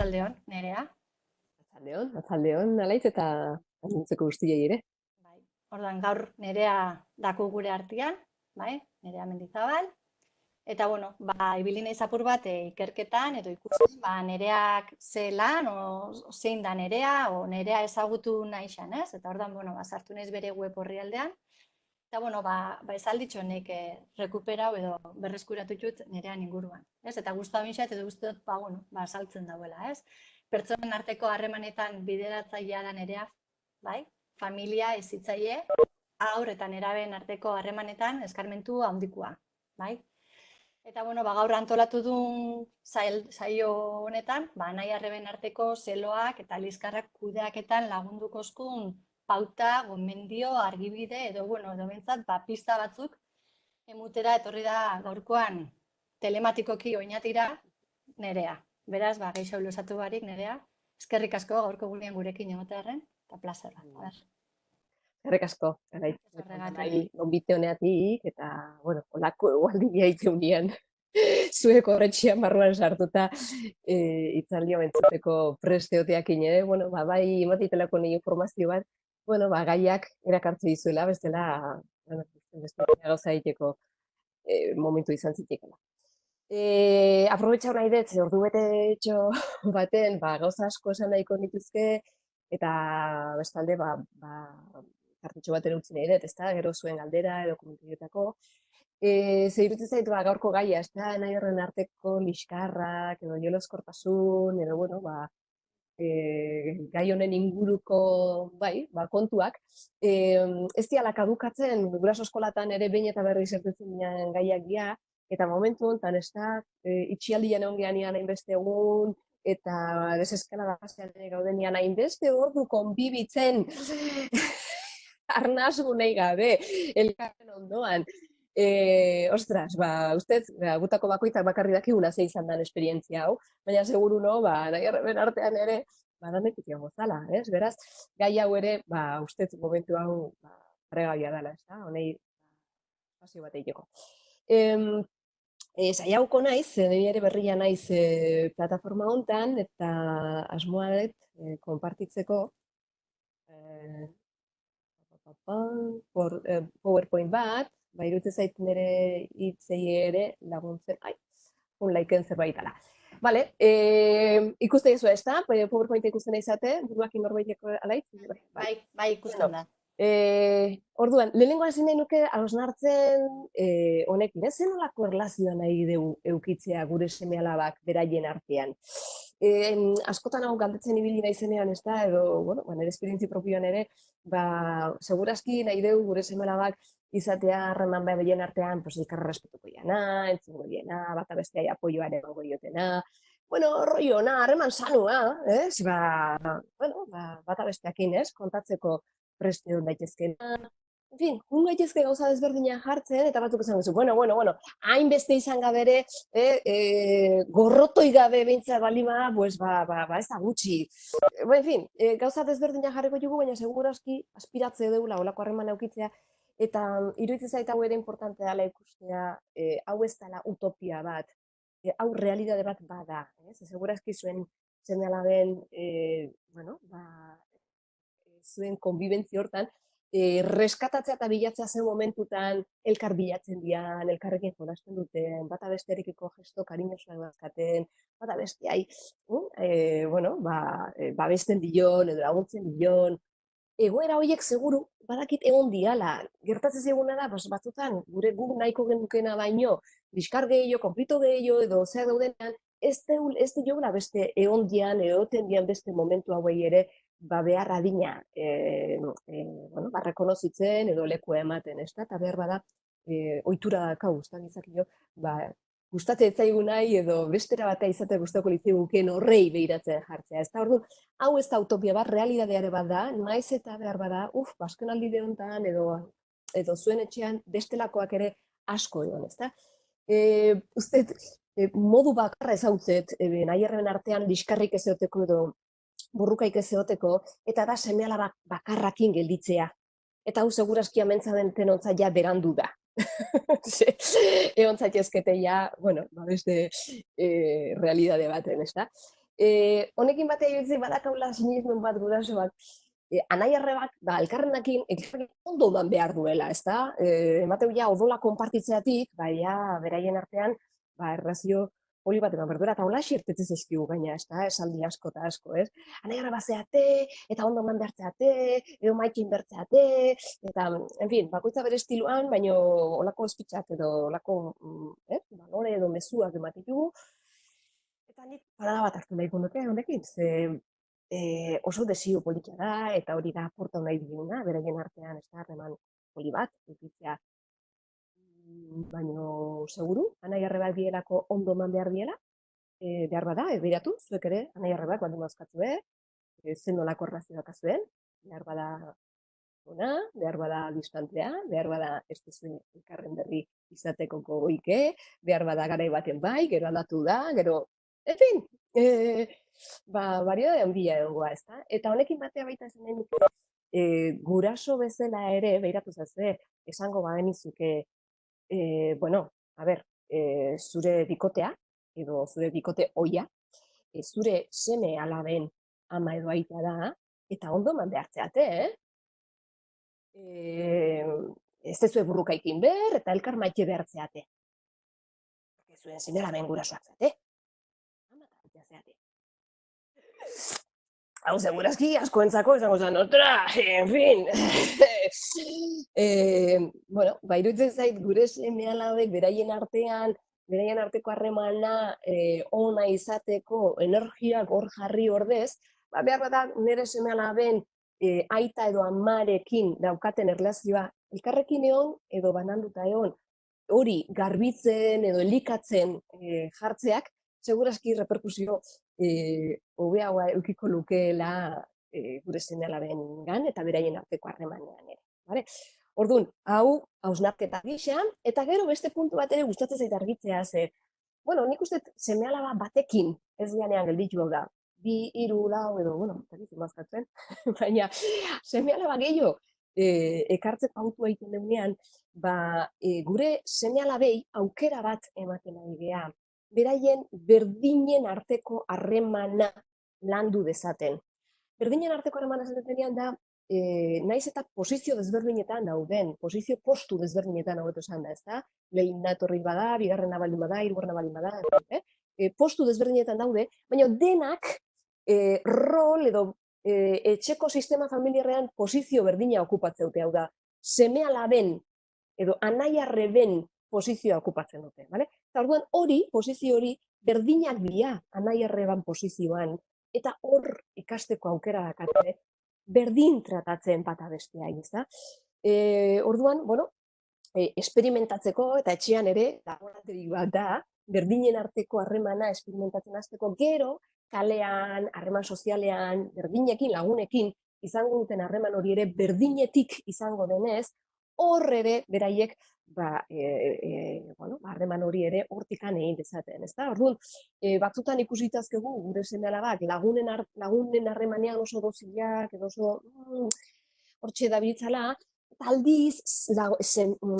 Arratsaldeon, Nerea. Atzaldeon, alaiz eta anuntzeko guztiei ere. Bai. Ordan gaur Nerea daku gure artean, bai? Nerea Mendizabal. Eta bueno, ibili naiz apur bat ikerketan edo ikusten, Nereak ze lan o zein da Nerea o Nerea ezagutu nahi xan, ez? Eta ordan sartu naiz bere web orrialdean. Eta esalditxo honek rekuperau edo berreskuratu dut Nerean inguruan, ez? Eta gustatu minxat edo uste dut, saltzen dauela, ez? Pertsonen arteko harremanetan bideratzailea da Nerea, bai? Familia hezitzaile, haur eta nerabeen arteko harremanetan eskarmentu handikoa, bai? Eta gaur antolatu duen saio honetan, nahi arreben arteko zeloak eta liskarrak kudeaketan lagunduko eskun pauta, gomendio, argibide edo edo bentsat, pista batzuk emutera etorri da gaurkoan telematikoki oinatira Nerea. Beraz, geixo luzatu barik Nerea, eskerrik asko gaurko gunean gurekin egotearren, eta plazer bat. Eskerrik asko, bai, gonbite honeatik, eta, olako egualdia itzeunian, zuek horretxian barruan sartuta itzaldia bentzuteko presteoteak ere, bai, imatitelako nahi informazio bat, gaiak erakartze dizuela, bestela, gauza egiteko momentu izan zitekela. Aprobetxau nahi dut, ordu bete baten, gauza asko esan nahiko nituzke, eta bestalde, tartitxo baten utzi nahi dut, ezta, gero zuen galdera edo komentarioetako. Ze iruditzen zait, gaurko gaia, ez da, nahi horren arteko liskarrak, edo joloskortasun, edo, gai honen inguruko, kontuak. Ez diala kadukatzen, guraso eskolatan ere behin eta berri zertetzen ginen gaiak dira, eta momentu honetan, ez da, itxialdian egon gehan hainbeste egun, eta deseskalada pasean gaudenian hainbeste ordu konbibitzen arnasu nahi gabe, elkarren ondoan. Ostras, ustez, gutako bakoitzak bakarri dakiguna ze izan den esperientzia hau, baina seguru nahi arreben artean ere, danetik egozala, ez? Beraz, gai hau ere, ustez momentu hau pregabia dela, ez da? Honei, espazio bat egiteko. Saiauko naiz, nire ere berria naiz plataforma hontan, eta asmoa dut konpartitzeko PowerPoint bat, iruditzen zait nire hitzei ere laguntzen, laiken zerbait dela. Vale, ikusten dizu ez da, PowerPoint ikusten izate, buruakin norbaiteko alaitz? Bai, ikusten da. Orduan, lehenengo hasi nahi nuke hausnartzen honekin, ez zenolako erlazioa nahi dugu eukitzea gure seme-alabak beraien artean. Askotan hau galdetzen ibili naizenean, ez da, edo, nire esperientzi propioan ere, segurazki nahi dugu gure seme-alabak izatea harreman behien artean, elkarra respetuko diana, entzungo diana, bata besteai apoioare gongo diotena, rollo ona, harreman sanua, ez? Bata besteakin, ez? Kontatzeko preste hon daitezkena. En fin, gaitezke gauza desberdinak jartzen, eta batzuk esan duzu, hainbeste izan gabe ere, gorrotoi gabe behintzat balima, ez da gutxi. En fin, gauza desberdinak jarriko dugu, baina segurazki aspiratze deula olako harreman eukitzea, eta iruditzen zait hau ere importante dela ikustea, hau ez dela utopia bat, hau realidade bat bada, segurazki zuen seme-alaben, zuen konbibentzi hortan, reskatatzea eta bilatzea zen momentutan elkar bilatzen dian, elkarrekin jolasten duten, bata bestearekiko gesto kariñosoak bazkaten, bata besteai, babesten dion, edo laguntzen dion, egoera horiek seguru, badakit egon diala, gertatzen zeguna da, batzutan, gure gu nahiko genukena baino, diskar gehiago, konflito gehiago, edo zeak daudenean, ez diogula beste egon dian, egoten dian beste momentu hauei ere, behar adina rekonozitzen edo leku ematen, ez da? Eta behar bada, ohitura dakau, guztan izakio, gustatzen ez zaigu nahi edo bestera batea izatea gustako litziguken horrei behiratzen jartzea. Ez da, orduan, hau ez da utopia bat, realidadeare bat da, naiz eta behar bada, basken aldide honetan edo zuen etxean bestelakoak ere asko egon, ez da? Modu bakarra ezautzet, nahi erren artean diskarrik ez egoteko edo burrukaik ez egoteko, eta da seme-alaba bakarrakin gelditzea. Eta hau segurazki amentza den tenontza ja berandu da. Egon zaitezkete ja, beste realidade baten, ez da? Honekin batea iritzi badakaula sinismen bat gurasoak, anai-arrebak, elkarrenakin ondo eman behar duela, ezta? Emateu ja odola konpartitzeatik, beraien artean, erlazio hori bat eman behar duela, eta hola xertetzen zaizkigu gaina, ezta? Esaldi asko eta asko, ez? Anai-arreba zeate, eta ondo eman behartzeate, edo maikin bertzeate, eta, en fin, bakoitza bere estiloan, baino olako espitzak edo olako, balore edo mezuak ematitugu, eta nik parada bat hartu nahiko nuke honekin, oso desio politia da, eta hori da aporta nahi diguna, beraien artean, ez da, harreman poli bat, edukitzea, baino seguru, anai-arrebak dielako ondo eman behar diela, behar bada, begiratu, zuek ere, anai-arrebak baldin mauzkatzue, zen nolako erlazioak azuen, behar bada ona, behar bada distantea, behar bada ez duzuen elkarren berri izateko gogoike, behar bada garai baten bai, gero aldatu da, gero, en fin, variedade handia egongoa, ezta? Eta honekin batea baita esan nahi nuke, guraso bezala ere, behiratu zazue, esango bagenizuke, bueno, a ber, zure bikotea, edo zure bikote oia, zure seme alaben ama edo aita da, eta ondo eman behartzeate, ez dezue burrukaikin ber, eta elkar maite behartzeate. Zuen seme alaben gurasoak zate. Ama eta aita zeate. Hau segurazki, askoentzako izango zen, ostra, en fin. Bueno, iruditzen zait gure seme-alabek beraien arteko harremana ona izateko energiak hor jarri ordez, behar bada nire seme-alaben aita edo amarekin daukaten erlazioa elkarrekin egon edo bananduta egon, hori garbitzen edo elikatzen jartzeak, segurazki reperkusio hobeagoa edukiko lukeela gure seme-alabengan eta beraien arteko harremanean ere. Vale? Orduan, hau hausnarketa gisa, eta gero beste puntu bat ere gustatzen zait argitzea, bueno, nik uste seme-alaba batekin ez ganean gelditu hau da, 2, 3, 4 edo, bueno, ez mazkatzen, baina seme-alaba gehiago ekartzeko autua egiten dugunean, gure seme-alabei aukera bat ematen ari gea, beraien berdinen arteko harremana landu dezaten. Berdinen arteko harremana esaten da, naiz eta posizio desberdinetan dauden, posizio postu desberdinetan hobeto esan da, ezta? Lehen datorri bada, bigarrena baldin bada, hirugarrena baldin bada, postu desberdinetan daude, baina denak rol edo etxeko sistema familiarrean posizio berdina okupatzen dute, hau da, seme-alaben edo anai-arreben posizioa okupatzen dute, bale? Eta orduan posizio hori berdinak dira anai-arreban posizioan, eta hor ikasteko aukera dakate, berdin tratatzen bata bestea, ezta? Orduan, bueno, esperimentatzeko eta etxean ere, laboraterik bat da, berdinen arteko harremana esperimentatzen hasteko, gero, kalean, harreman sozialean, berdinekin, lagunekin, izango duten harreman hori ere berdinetik izango denez, hor ere beraiek harreman hori ere hortikan egin dezaten, ezta? Orduan, batzutan ikusitazkegu gure seme-alabak lagunen harremanean oso dozilak edo oso hortxe dabiltzala, aldiz,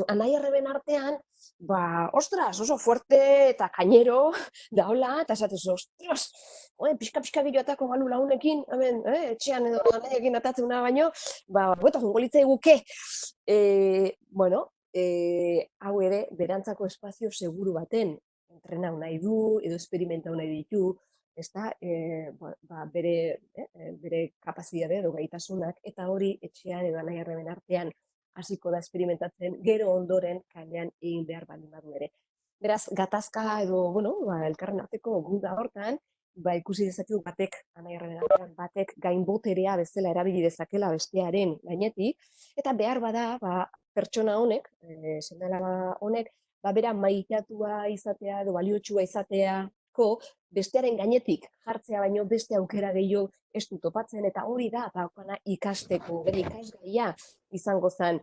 anai-arreben artean, ostras, oso fuerte eta kainero daola, eta esatez, ostras, pixka gehiotako balu lagunekin, hemen, etxean edo anaiekin atatzen una baino, gueta jungo litzai guke. Bueno, hau ere, berantzako espazio seguru baten, entrenau nahi du, edo esperimentau nahi ditu, ezta, bere kapazidade edo gaitasunak, eta hori etxean edo anai-arreben artean hasiko da esperimentatzen, gero ondoren kalean egin behar baldin badu ere. Beraz, gatazka edo, elkarren arteko guda hortan, ikusi dezakegu batek, anai-arreben artean, batek gainboterea bezala erabili dezakela bestearen gainetik, eta behar bada, pertsona honek, seme-alaba honek, bera maitatua izatea edo baliotsua izateako bestearen gainetik jartzea baino beste aukera gehiago ez du topatzen, eta hori da daukana ikasteko, bere ikasgaia izango zen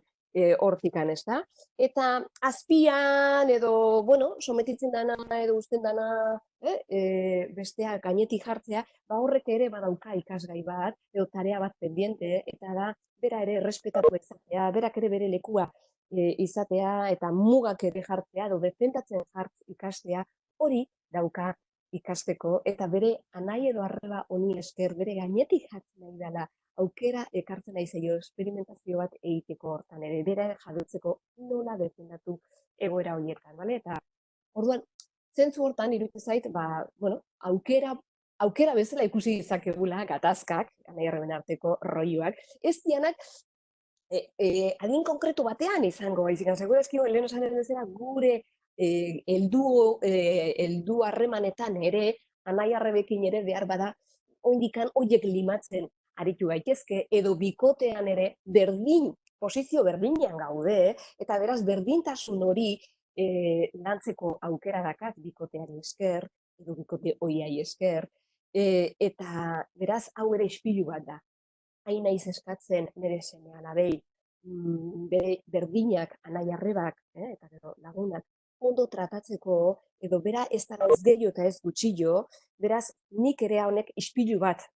hortikan, ez da? Eta azpian edo, sometitzen dana edo uzten dana bestea gainetik jartzea, horrek ere badauka ikasgai bat, edo tarea bat pendiente, eta da, bera ere errespetatu izatea, berak ere bere lekua izatea, eta mugak ere jartzea, edo defendatzen ikastea, hori dauka ikasteko, eta bere anai edo arreba honi esker, bere gainetik jartzen nahi dela, aukera ekartzen nahi zaio esperimentazio bat egiteko hortan ere, bere jabetzeko nola defendatu egoera horietan, bale? Eta orduan, zentzu hortan, iruditzen zait, bueno, aukera bezala ikusi dizakegula gatazkak, anai arreben arteko roioak, ez dianak adin konkretu batean izango, baizik, segurazki lehen esan den bezala gure heldu harremanetan ere, anai arrebekin ere behar bada, oindikan hoiek limatzen aritu gaitezke, edo bikotean ere posizio berdinean gaude, eta beraz berdintasun hori lantzeko aukera dakat bikoteari esker, edo bikote hoiai esker, eta beraz hau ere ispilu bat da. Hain naiz eskatzen nire seme alabei, bere berdinak, anai arrebak, eta gero lagunak, ondo tratatzeko, edo bera ez da ez gehiago eta ez gutxillo, beraz nik ere honek ispilu bat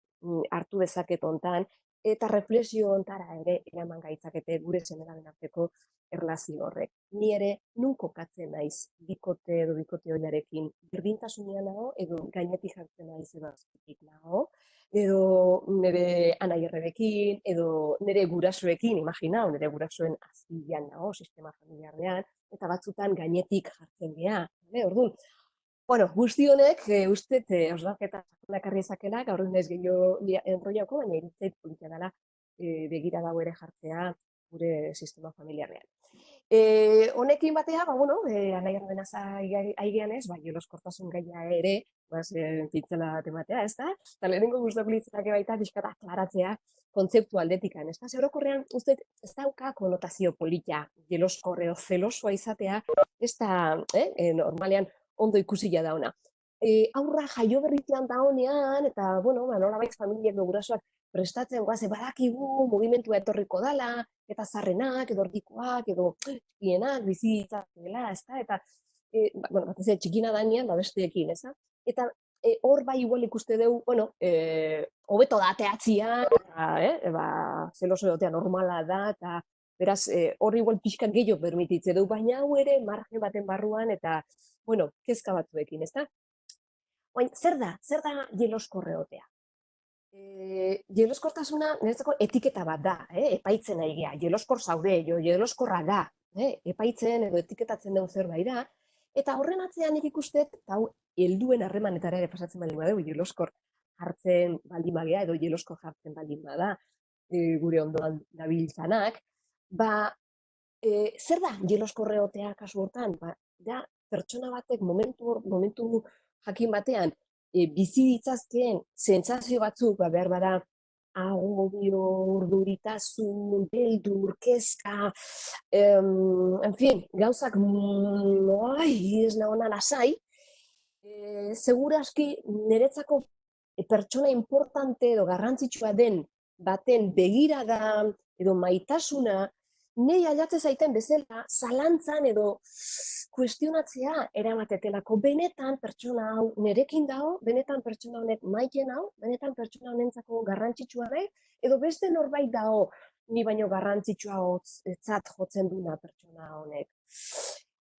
hartu dezaket hontan, eta reflexio hontara ere eraman gaitzakete gure seme-alaben arteko erlazio horrek. Ni ere nun kokatzen naiz bikote edo bikote hoiarekin, berdintasunean nago, edo gainetik jartzen naiz edo azpitik nago, edo nire anai arrebekin, edo nire gurasoekin, imaginau, nire gurasoen azpilan nago, sistema familiarrean, eta batzutan gainetik jartzen gea. Orduan, bueno, guzti honek, uste, osnarketa sakonak ezakela, gaur ez gehiago enroiako, baina iritzeit politia dela begira dago ere jartzea gure sistema familiarrean. Honekin batea, bueno, anai arreben aigean ez, jeloskortasun gaia ere, pintzela tematea, ez da? Eta lehenengo gustatu litzake baita pixkat aklaratzea kontzeptu aldetikan, ez da? Orokorrean, uste, ez dauka konotazio polita, jeloskor edo zelosua izatea, ez da, normalean ondo ikusila da ona. Aurra jaio berritian da honean, eta, bueno, nolabait familiak edo gurasoak prestatzen guaze, badakigu mugimendua etorriko dala, eta zarrenak, edo ordikoak, edo txikienak, bizitzak dela, ez da? Eta, bueno, batez ere txikina danean, besteekin, ez da? Eta hor bai igual ikuste dugu, bueno, hobeto da teatzia, zeloso egotea normala da, eta beraz, hor igual pixka gehiago permititze dugu, baina hau ere margen baten barruan, eta, bueno, kezka batzuekin, ez da? Baina, zer da jeloskorre egotea? Jeloskortasuna niretzako etiketa bat da, epaitzen nahi gea, jeloskor zaude, jeloskorra da, epaitzen edo etiketatzen dugu zerbait da, eta horren atzean nik ikustet, eta hau helduen harremanetara ere pasatzen baldin badegu, jeloskor jartzen baldin bagea, edo jeloskor jartzen baldin bada, gure ondoan dabiltzanak, zer da jeloskorre egotea kasu hortan? Da, pertsona batek momentu jakin batean, bizi ditzazkeen sentsazio batzuk, behar bada, agobio, urduritasun, beldur, kezka, en fin, gauzak, ez nahona lasai, seguraski niretzako pertsona importante edo garrantzitsua den baten begirada edo maitasuna, nei ailatzen zaiten bezala, zalantzan edo kuestionatzea eramatetelako. Benetan pertsona hau nerekin dago, benetan pertsona honek maiten hau, benetan pertsona honentzako garrantzitsua nahi, edo beste norbait dago ni baino garrantzitsua zat jotzen duna pertsona honek.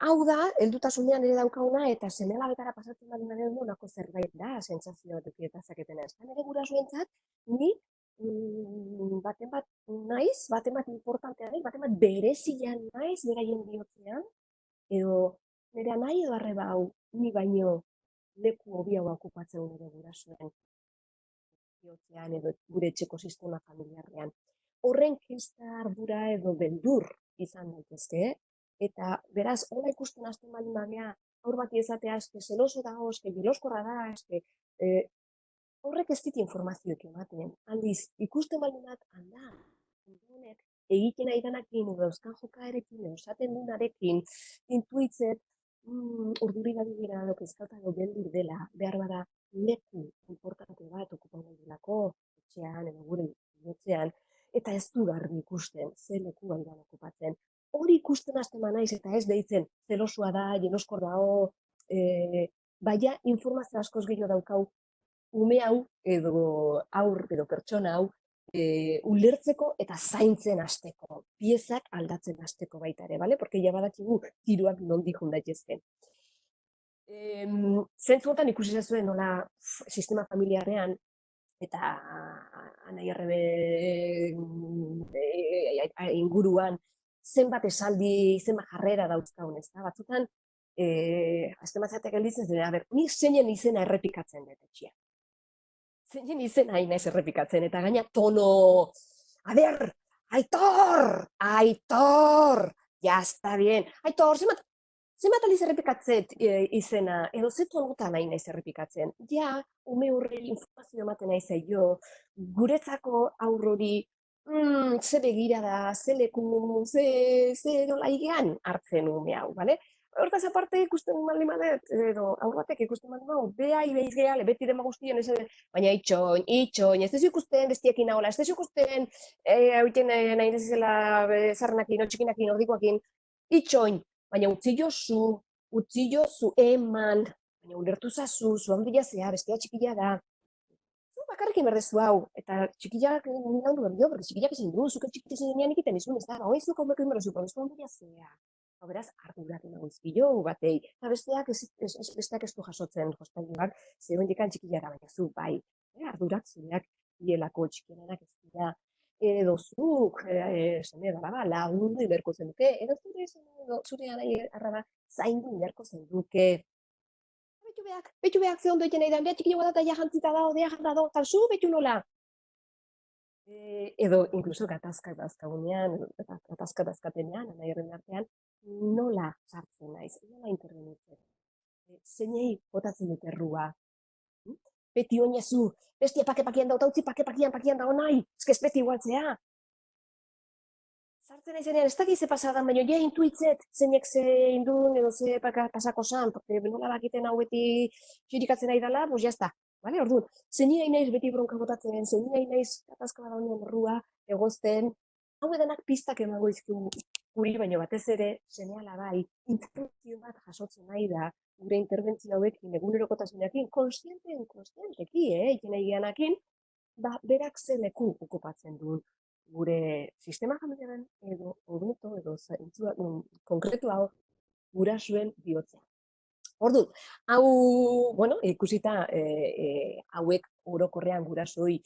Hau da, heldutasunean ere daukaguna, eta seme-alabetara pasatzen baldin badegu honako zerbait da, sentsazio bat edukietazaketena. Ez da nire gurasoentzat, ni baten bat naiz, baten bat importantea naiz, baten bat berezia naiz, beraien bihotzean, edo nire anai edo arreba hau, ni baino leku hobiagoa okupatzen nire gurasoen bihotzean edo gure etxeko sistema familiarrean. Horren kezka, ardura edo beldur izan daitezke, eta beraz, hola ikusten hasten baldin bagea, aur bati esatea, zeloso dago, jeloskorra da, horrek ez dit informazioek ematen. Aldiz, ikusten baldin bat, honek egiten nahi danakin, edo euskan jokaerekin, edo esaten dunarekin, intuitzet, urduri gabi gira, kezkauta edo beldur dela, behar bada leku importante bat okupatzen delako, etxean, edo gure bihotzean, eta ez du garbi ikusten, ze leku gaidan okupatzen. Hori ikusten hasten naiz eta ez deitzen, zelosua da, jeloskor dago, baina informazio askoz gehiago daukau ume hau edo aur edo pertsona hau ulertzeko eta zaintzen hasteko, piezak aldatzen hasteko baita ere, bale? Porque ja badakigu tiruak nondik joan daitezke. Zentzu honetan ikusi zuen nola sistema familiarrean eta anai arrebe inguruan zenbat esaldi, zenbat jarrera dauzkagun, ez da? Batzutan, aztematzatek gelditzen zen, nik zeinen izena errepikatzen dut etxean. Zeinen izena hain naiz errepikatzen, eta gaina tono, a ber, Aitor, Aitor, ya está bien, Aitor, zenbat aliz errepikatzet izena, edo zetu honetan nahi naiz errepikatzen. Ja, ume horri informazio ematen nahi zaio, guretzako aurrori, ze begira da, ze leku, ze nola higean hartzen ume hau, bale? Hortaz aparte ikusten baldin badet, edo aur batek ikusten baldin badu, behai behiz gehala, beti dema guztien, baina itxoin, ez dezu ikusten bestiekin ahola, ez dezu ikusten, hauiten nahi dezizela zarrenakin, txikinakin, ordikoakin, itxoin, baina utzi jozu, eman, baina ulertu zazu, zuan bila zea, bestea txikila da. Zu bakarrekin berdezu hau, eta txikiak landu behar dio, porque txikiak ezin du, zuke txikite zinean egiten izun, ez da, hoi zuk haumekin berdezu, zuan bila zea. Beraz, ardurak nago izpilo batei, eta besteak ez du jasotzen jostailuak, zehuen dikan txikilara, baina zu, bai, ardurak zureak hielako txikienak ez dira, edo zuk, seme dara, lagundu iberko zenuke, edo zure anai arraba zaindu iberko zenuke. Betu behak ze ondo egiten nahi da, beha txikilo bat eta jantzita da, odea jarra da, eta zu betu nola. Edo, inkluso gatazkak dazkagunean, gatazka dazkatenean, anai herren artean, nola sartzen naiz, nola intervenitzen. Zeinei botatzen dut errua. Beti oinezu, bestia pake-pakian da, utzi pake-pakian da, nahi, ez beti igualtzea. Sartzen naizenean, ez dakize pasadan, baina ja intuitzet, zeinek ze indun, edo ze pasako san, porque nola bakiten hau beti xerikatzen nahi dela, pues jazta. Vale, orduan, zeini naiz beti bronka botatzen, zeini naiz katazka bada honen errua, egozten, hau edanak pistak emango izkigu guri, baina batez ere, zeneala bai, interbentzio bat jasotzen nahi da, gure interbentzio hauekin, egunerokotasunekin, konstienteki, iken egianakin, berak ze leku okupatzen duen gure sistema familiaren edo hobeto edo zaintzua konkretu hau gurasoen bihotzean. Orduan, hau, bueno, ikusita hauek orokorrean gurasoi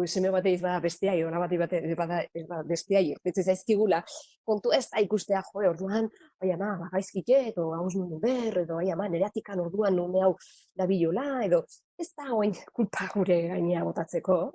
seme bateiz bada besteai, ona batei bada besteai, irtetzen zaizkigula, kontu ez da ikustea, jo, orduan, ai ama, bagaizkite, edo hauz nuen ber, edo ai ama, nereatikan orduan nume hau dabilola, edo ez da hoin kulpa gure gainea botatzeko,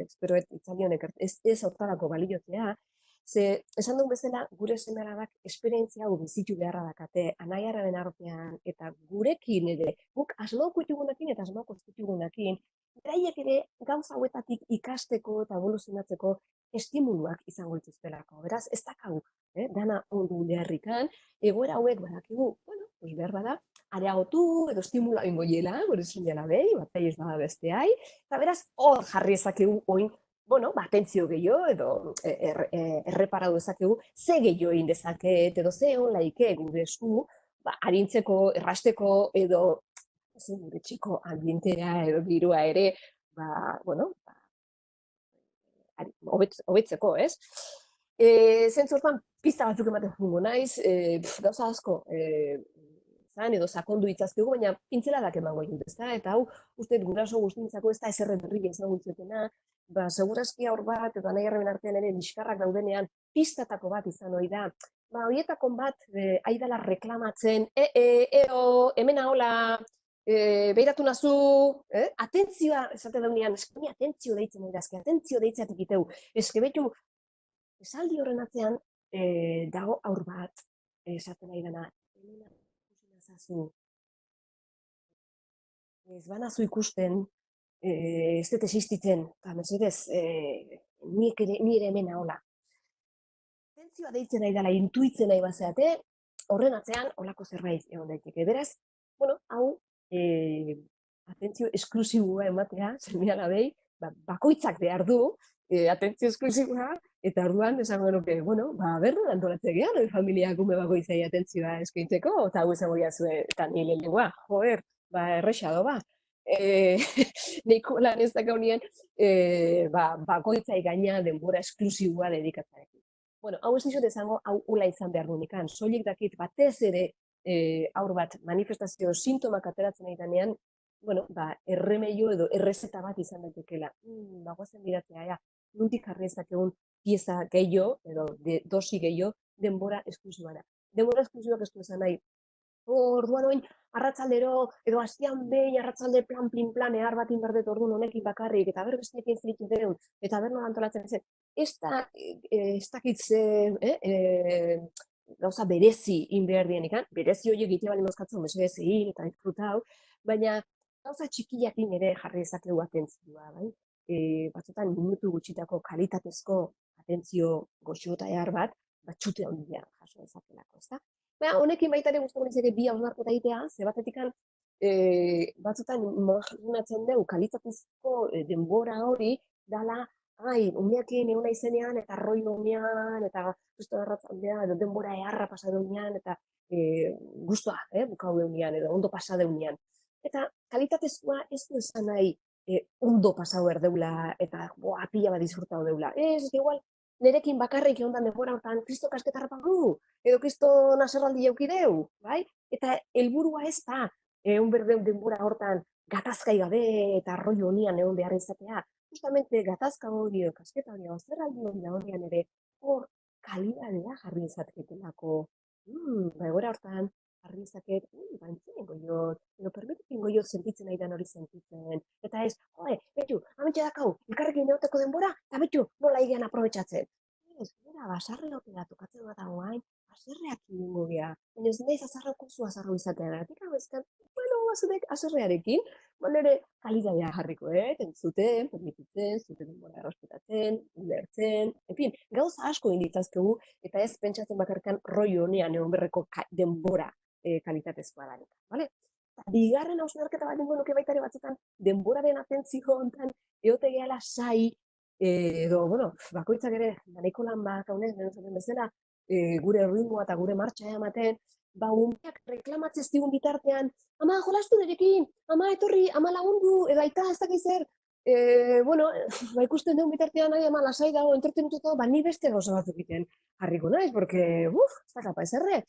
espero itzalionek ez hortarako baliotzea, ze, esan duen bezala, gure seme-alabak esperientzia hau bizitu beharra dakate, anaiararen artean, eta gurekin ere, guk asmauko ditugunekin eta asmauko ditugunekin, beraiek ere gauza hauetatik ikasteko eta evoluzionatzeko estimuluak izango dituztelako. Beraz, ez dakagu, dana ondu beharrikan, egoera hauek badakigu, bueno, pues behar bada, areagotu edo estimula ingoiela, gure zinela behi, batei ez bada besteai, eta beraz, hor jarri ezakegu oin, bueno, atentzio gehiago, edo erreparatu dezakegu, ze gehiago egin dezaket, edo ze hon laike gure esku, harintzeko, errasteko, edo gure txiko ambientea edo girua ere, bueno, hobetzeko, ez? Zentzu hortan, pista batzuk ematen jungo naiz, gauza asko, zan edo sakondu itzazkegu, baina pintzeladak emango dut, ezta? Eta hau, uste guraso guztintzako ez da eserren berri izango ditzetena, segurazki aur bat, eta nahi arreben artean ere liskarrak daudenean, pistatako bat izan hori da, horietako bat, aidala reklamatzen, hemen ahola, behiratu nazu, atentzioa, esate daunean, eskoni atentzio deitzen nahi dazke, atentzio deitzatik iteu, eske betu, esaldi horren atzean, dago aur bat, esaten nahi dana, ez banazu ikusten, ez dut existitzen, eta mesedez, nire hemen ahola. Atentzioa deitzen nahi dela, intuitzen nahi bazeate, horren atzean, holako zerbait egon daiteke. Beraz, bueno, hau, atentzio esklusiboa ematea, seme-alabei, bakoitzak behar du, atentzio esklusiboa, eta orduan, esango nuke, bueno, berru antolatzen gehan, familiak ume bakoitzai atentzioa eskaintzeko, eta hau esango jazue, eta nire lengua, joder, errexado, neiko lan ez dakaunien, bakoitzai gaina denbora esklusiboa dedikatzarekin. Bueno, hau ez dizut esango, hau ula izan behar du nikan, soilik dakit batez ere haur bat manifestazio sintomak ateratzen ari denean, bueno, erremeio edo errezeta bat izan daitekeela. Bagoazen biratzea, nondik jarri ezakegun pieza gehiago, edo dosi gehiago, denbora esklusiboa. Denbora esklusiboak ez du esan nahi. Orduan oin, arratsaldero, edo astean behin arratsalde plan, plan, ehar bat inberdet orduan honekin bakarrik, eta ber besteekin zeritzen deun, eta ber nola antolatzen zen. Ez dakitze, gauza berezi inbehar dienik, berezi horiek egitea bali mozkatzen mesedez egin eta disfrutau, baina gauza txikiakin ere jarri dezakegu atentzioa, bai? Batzutan minutu gutxitako kalitatezko atentzio goxo eta ehar bat, txute handia jaso dezakelako, ezta? Honekin baita ere gustatuko litzake bi hausnarketa egitea, ze batetik batzutan imaginatzen dugu kalitatezko denbora hori dala, umeakin egon naizenean eta arroio umean eta justo arratsaldea edo denbora eharra pasa deunean eta gustua, bukau deunean edo ondo pasa deunean. Eta kalitatezkoa ez du esan nahi ondo pasau erdeula eta pila bat disfrutau deula. Ez, igual, nerekin bakarrik egon da denbora hortan kristo kasketarra pagu, edo kristo naserraldi jaukideu, bai? Eta helburua ez da, egon berdeu denbora hortan gatazkai gabe eta arroio honian egon behar izatea. Justamente gatazka hori, kasketa hori, zerraldi horian ere, hor kalidadea jarri izateketelako. Egoera hortan, jarri izaket, entzinen goiot, edo permitikin goiot sentitzen nahi hori sentitzen. Eta ez, betu, ametxe dakau, elkarrekin neoteko denbora, eta betu, nola egean aprobetsatzen. Ez, basarre hotela tokatzen bat hain, aserreak ingo gea. Baina ez nahiz azarroko zu azarro izatea. Hau ezkan, bazudek aserrearekin, nire kalidadea jarriko, entzuten, permititzen, zuten denbora errespetatzen, ulertzen, gauza asko inditzazkegu, eta ez pentsatzen bakarkan roi honean egon berreko denbora kalitatezkoa danik, bale? Bigarren hausnarketa bat dengo nuke baitare batzutan, denboraren atentzio hontan, eote gehala sai, edo, bakoitzak ere, nahiko lan bat, haunez, bezala, gure ritmoa eta gure martxa ematen, umeak reklamatzez digun bitartean, ama, jolastu nerekin, ama, etorri, ama lagundu, edo aita, ez dakiz zer, ikusten duen bitartean, ama, lasai dago, entretenututa, ni beste gauza batzuk egiten jarriko naiz, porque, ez da kapa ezerre.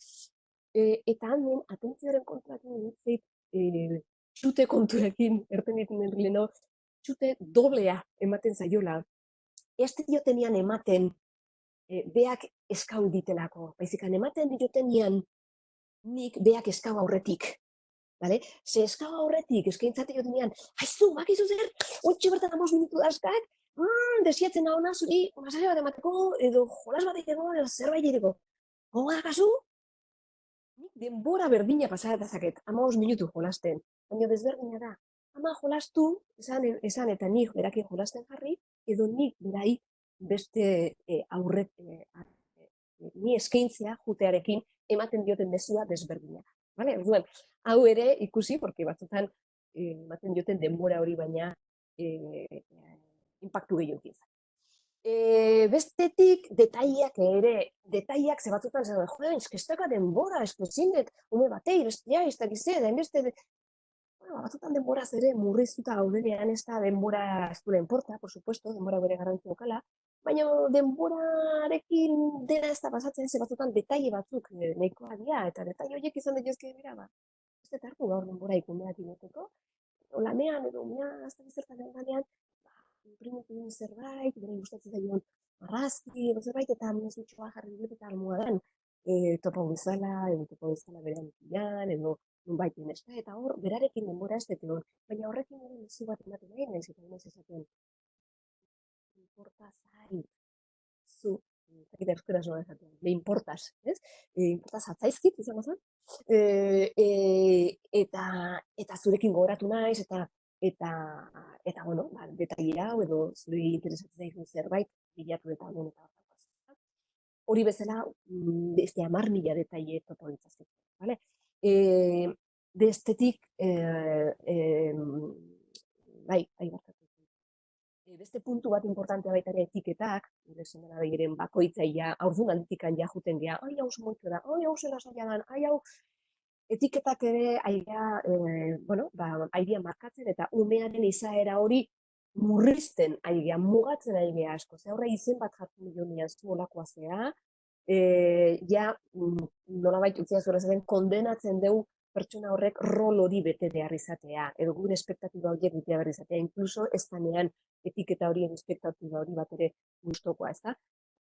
Eta handen, atentzioaren konturakin ditzeit, txute konturekin, erten ditu leno, txute doblea ematen zaiola. Ez diotenian ematen, beak eskau ditelako, baizikan ematen diotenian, nik beak eskau aurretik. Ze eskau aurretik, eskaintzate jotenean, haizu, bakizu zer, otxe bertan 5 minutu dazkak, desiatzen hau nazuri, masaje bat emateko, edo jolas bat egiteko, edo zerbait egiteko. Goga kasu, nik denbora berdina pasara dezaket, 5 minutu jolasten, baina desberdina da. Ama jolastu, esan eta nik berakin jolasten jarri, edo nik berai beste ni eskaintzea jutearekin ematen dioten mezua desberdina. Hau ere ikusi, porque batzutan ematen dioten denbora hori baina impactu gehiago izan. Bestetik, detaileak ze batzutan zen, eskestaka denbora, eskezinet, ume batei, bestia, ez da gizera, batzutan denboraz ere murriztuta gaudenean ez da denbora ez duela importa, por supuesto, denbora bere garrantzia okala, baina denborarekin dena ez da pasatzen, ze batzutan detaile batzuk nahikoa dira, eta detaile horiek izan daitezke bera, ez da hartu gaur denbora ikumeak inoteko, lanean edo umean, ez da bizertan ganean, imprimitu zerbait, bere gustatzen zaion arrazki, zerbait, eta mezutxoa jarri dut eta almohadan, topo bezala, bere antian, edo nunbait ineska, eta hor, berarekin denbora ez dut, baina horrekin ere mezu bat ematen nahi, nahiz eta inez esaten, importaz zait, zu, eta euskaraz nola esaten, me importaz, ez? Importaz atzaizkit, izango zen, eta zurekin gogoratu naiz, eta detaile hau, edo zure interesatzen zaizun zerbait, bilatu eta honen eta horretaz. Hori bezala, beste 10.000 detaile topo ditzazkit, bale? Bestetik, beste puntu bat importantea baita ere etiketak, gure semena begiren bakoitzaia, aurrun alditikan ja juten gea, hau sumoitzu da, hau zela saia dan, hau etiketak ere airea markatzen eta umearen izaera hori murrizten airea, mugatzen airea asko. Ze horre izen bat jartzen milionia zu olakoa zea, ja nolabait utzia zuela zaten kondenatzen dugu pertsona horrek rol hori bete behar izatea, edo gure espektatiba horiek bete behar izatea, inkluso ez danean etiketa hori edo espektatiba hori bat ere gustokoa, ez da?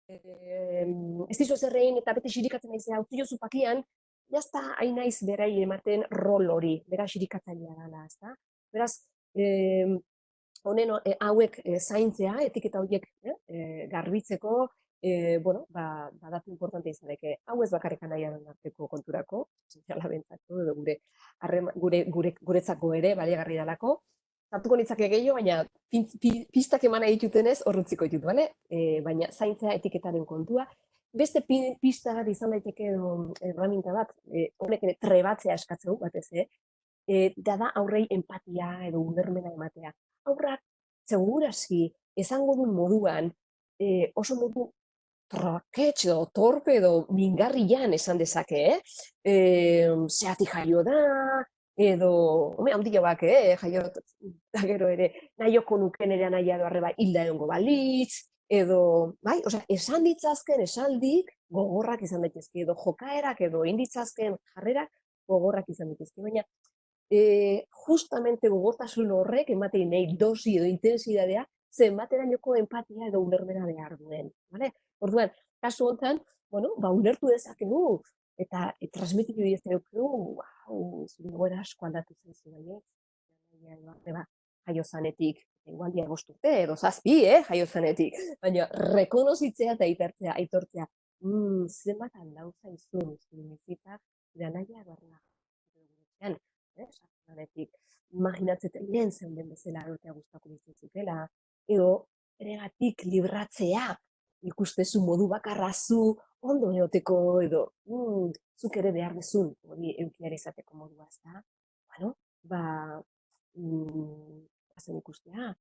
Ez dizu zerrein eta beti xirikatzen naizea, utzi jozu pakian, jazta hain naiz berai ematen rol hori, bera xirikatzailea dela, ez da? Beraz, honen hauek zaintzea, etiketa horiek garbitzeko, bueno, datu importante izaneke. Hau ez bakarrik anaiaren arteko konturako, soziala bentzako, edo guretzako ere, baliagarri dalako. Zartuko nitzake gehiago, baina pistak eman nahi ditutenez, horretziko ditut, bale? Baina zaintzea etiketaren kontua. Beste pista bat izan daiteke edo erraminta bat, honek ere trebatzea eskatzeu, batez, da aurrei empatia edo ulermena ematea. Aurrak, seguraski, esango duen moduan, oso modu traketx edo torpe edo mingarrian esan dezake, zeatik jaio da, edo, handiagoak, jaio da gero ere, nahioko nuken ere nahi edo arreba hilda egongo balitz, edo, bai, osea, esan ditzazken esaldik gogorrak izan daitezke, edo jokaerak edo inditzazken jarrerak gogorrak izan daitezke, baina justamente gogortasun horrek ematen nahi dosi edo intensidadea zenbaterainoko empatia edo ulermena behar duen. Vale? Orduan, kasu honetan, bueno, ulertu dezakegu eta transmititu dezakegu, zure egoera asko aldatu zaizu bai, jaio zanetik, igualdia 5 urte edo 7, jaio zanetik, baina rekonozitzea eta aitortzea, zenbat aldau zaizun zure bizitzak, zure anaia barna. Zanetik, imaginatzeten lehen zeuden bezala erotea gustako bizitzukela, edo eregatik libratzea, ikustezu modu bakarra zu, ondo eoteko edo, zuk ere behar dezun, hori eukiare izateko modua, ez da? Bueno, hazen ikustea,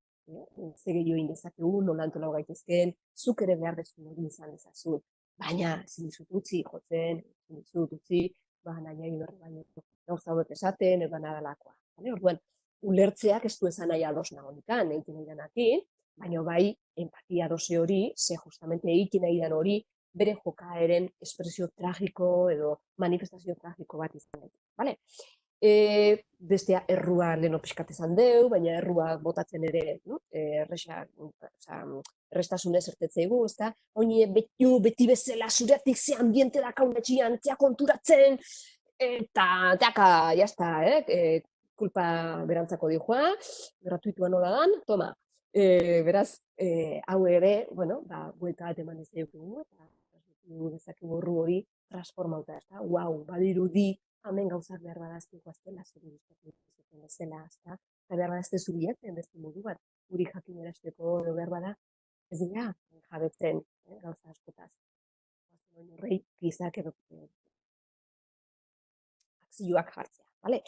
ze gehiago indezakegu, nola antolau gaitezken, zuk ere behar dezun hori izan dezazun. Baina, zinizut utzi, jotzen, zinizut utzi, nahi berri baino gauza hauek esaten, edo nadalakoa. Orduan, ulertzeak ez du esan nahi ados nagonikan, egiten nahi danakin, baina bai, empatia doze hori, ze justamente egiten nahi dan hori, bere jokaeren espresio tragiko edo manifestazio tragiko bat izan daite. Vale? Bestea errua leno pixkat esan deu, baina errua botatzen ere, errestasunez ertetzeigu, ez da? Oine beti bezala zuretik ze ambiente da kaunetxian, zea konturatzen, eta teaka, jazta, kulpa berantzako dijoa, gratuitua nola dan, toma. Beraz, hau ere, bueno, buelta bat eman ez dugu, eta dezakegu horru hori transformauta, ez da? Uau, badirudi, hemen gauzak behar badazte guaztela, zuri bizkatu bezala, ez da? Eta behar badazte zuriatzen beste modu bat, guri jakin erazteko behar bada, ez dira, jabetzen gauza askotaz. Horrei, gizak edo akzioak jartzea, bale?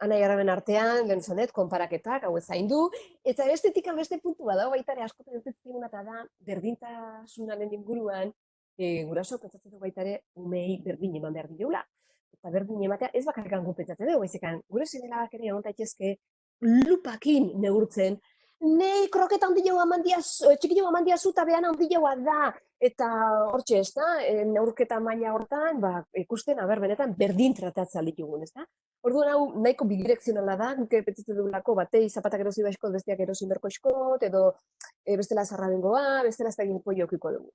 Anai araben artean, lehen zanet, konparaketak, hau zaindu, eta bestetik beste puntu badago baitare askotan entzitzegun eta da, berdintasunaren inguruan, guraso pentsatzen du baitare, umei berdin eman behar dileula. Eta berdin ematea ez bakarrikan gu pentsatzen dugu, baizekan, gure zinelabak ere egon daitezke lupakin neurtzen, nei kroketa handiagoa txikiagoa mandiazu eta behan handiagoa da, eta hortxe, ez da, neurketa maila hortan, ikusten, benetan, berdin tratatzen ditugun, ez da? Orduan hau nahiko bidirekzionala da, nuke petzitzen dugulako, batei zapatak erosi baizkot, besteak erosi berko iskot, edo bestela zarra bengoa, bestela ez da egin pollo okiko dugu.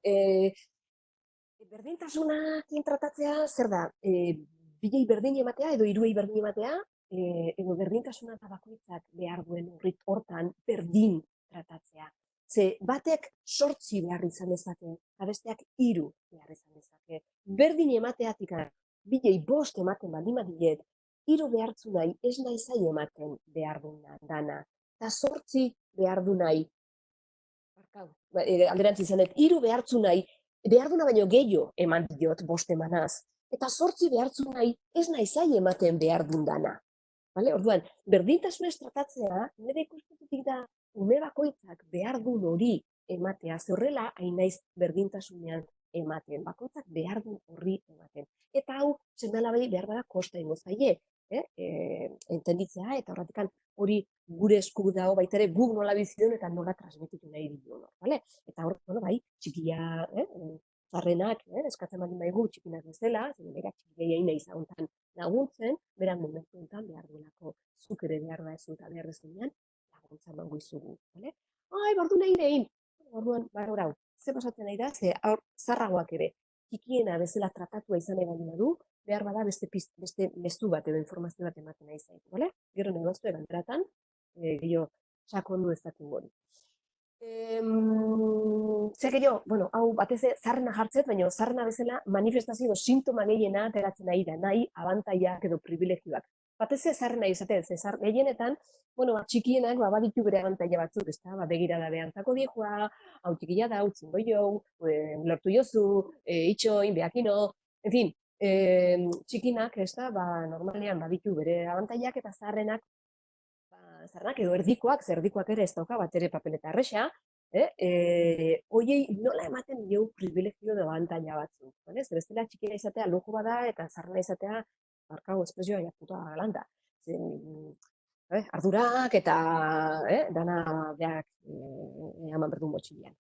Berdintasunak tratatzea, zer da, bilei berdin ematea, edo hiruei berdin ematea, edo berdintasuna eta bakoitzak behar duen hortan berdin tratatzea. Ze batek 8 behar izan dezake, eta besteak 3 behar izan dezake. Berdin emateatik, bilei 5 ematen baldin badiet, 3 behartzu nahi, ez nahi zai ematen behar dana. Eta 8 behar du nahi, alderantz izanet, 3 behartzu nahi, behar duna baino gehiago eman diot 5 emanaz. Eta 8 behartzu nahi, ez nahi zai ematen behar dana. Orduan, berdintasunez tratatzea, nire ikustetik da, ume bakoitzak behar duen hori ematea, zerrela hain naiz berdintasunean ematen, bakoitzak behar duen horri ematen. Eta hau, seme-alabei behar bada kosta ingo zaie, entenditzea, eta horretikan hori gure esku dago baita ere guk nola bizion eta nola transmititu nahi ditu. Eta hor, bai, txikia, zarrenak, eskatzen baldin baigu txikinak bezala, zen nera txiki egin nahi zauntan laguntzen, beran momentu enten behar duelako zuk ere behar da ez eta behar dezunean, laguntza emango izugu, bale? Ai, bordu nahi nehin! Orduan, barorau, ze pasatzen nahi da, ze aur zarragoak ere, txikiena bezala tratatua izan nahi baldin badu, behar bada beste mezu bat edo informazio bat ematen nahi zaitu, bale? Gero negozio eran tratan, gehiago sakondu ezakugu hori. Zer gehiago, bueno, hau batez zarrena jartzet, baina zarrena bezala manifestazio edo sintoma gehiena ateratzen nahi da, nahi abantaiak edo privilegioak. Batez zarrena izaten, zezar gehienetan, bueno, txikienak baditu bere abantaia batzuk, ez da, begirada behantzako dijoa, hau txikia da, utzin goio, lortu jozu, itxoin, beakino, en fin, txikinak, ez da, normalean baditu bere abantaiak eta zarrenak zarrak edo erdikoak, zerdikoak ere ez dauka bat ere papeleta erresa, hoiei nola ematen diogu privilegio edo abantaila batzuk. Ez bestela txikia izatea lujo bada eta zarrena izatea barkago espresioa jakuta galanta. Ardurak eta dana beak eman berdun motxilean.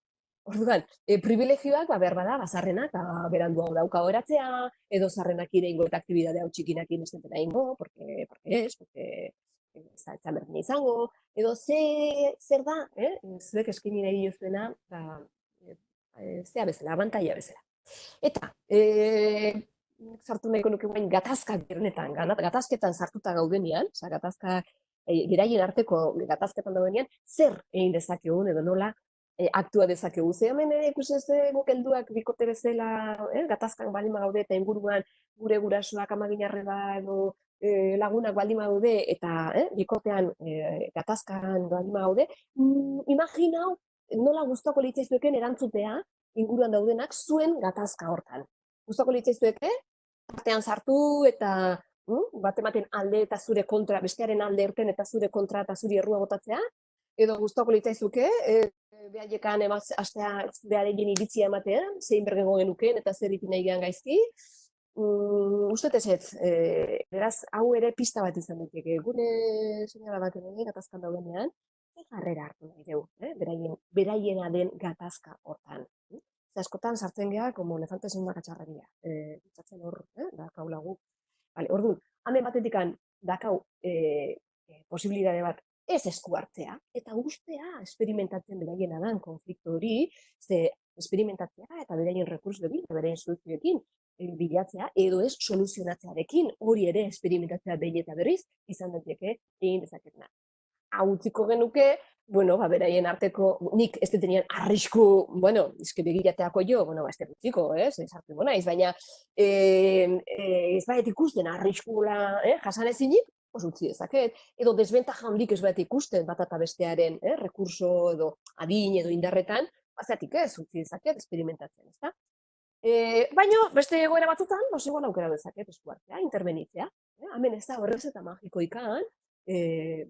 Orduan, privilegioak behar bada, zarrenak beranduago dauka horatzea, edo zarrenak ireingo eta aktibidade hau txikinakin ez dentena ingo, porque ez da berdin izango, edo zer da, zuek eskini nahi diozuena, zea bezala, abantaia bezala. Eta, sartu nahiko nuke guain gatazkak bernetan, gatazketan sartuta gaudenean, gatazka, beraien arteko gatazketan daudenean, zer egin dezakegun edo nola aktua dezakegu. Ze hemen ere ikusi guk helduak bikote bezala, gatazkan baldin gaude eta inguruan gure gurasoak amaginarreba edo lagunak baldin gaude eta bikotean gatazkan baldin gaude, imaginau nola gustoko litzaizueken erantzutea inguruan daudenak zuen gatazka hortan. Gustoko litzaizueke, artean sartu eta bat ematen alde eta zure kontra, bestearen alde erten eta zure kontra eta zuri errua botatzea, edo gustoko litzaizuke, behaiekan astea beharekin iritzia ematean, zein bergengo genukeen eta zer iti nahi gehan gaizki. Ustez ez, beraz, hau ere pista bat izan daiteke. Gure seinala bat ere gatazkan daudenean, jarrera hartu nahi dugu, beraiena den gatazka hortan. Askotan sartzen geha, como elefantes en una cacharrería. Itzatzen hor, dakau lagu. Orduan, hamen batetikan dakau posibilidade bat ez esku hartzea, eta guztea esperimentatzen beraiena dan konflikto hori, ze esperimentatzea eta beraien rekursoekin, beraien soluzioekin bilatzea, edo ez soluzionatzearekin, hori ere esperimentatzea behin eta berriz, izan daiteke egin dezaketena. Hau utziko genuke, bueno, beraien arteko, nik ez detenean arrisku, bueno, izke begirateako jo, bueno, ez utziko, sartu naiz, baina ez baiet ikusten arriskula jasan ezinik, utzi dezaket, edo desbentaja handik ez bat ikusten bat eta bestearen rekurso edo adin edo indarretan, bazatik ez, utzi dezaket, esperimentatzen, ezta? Baina, beste egoera batzutan, igual aukera dezaket eskuartzea, intervenitzea. Hemen ez da horrez eta magiko ikan,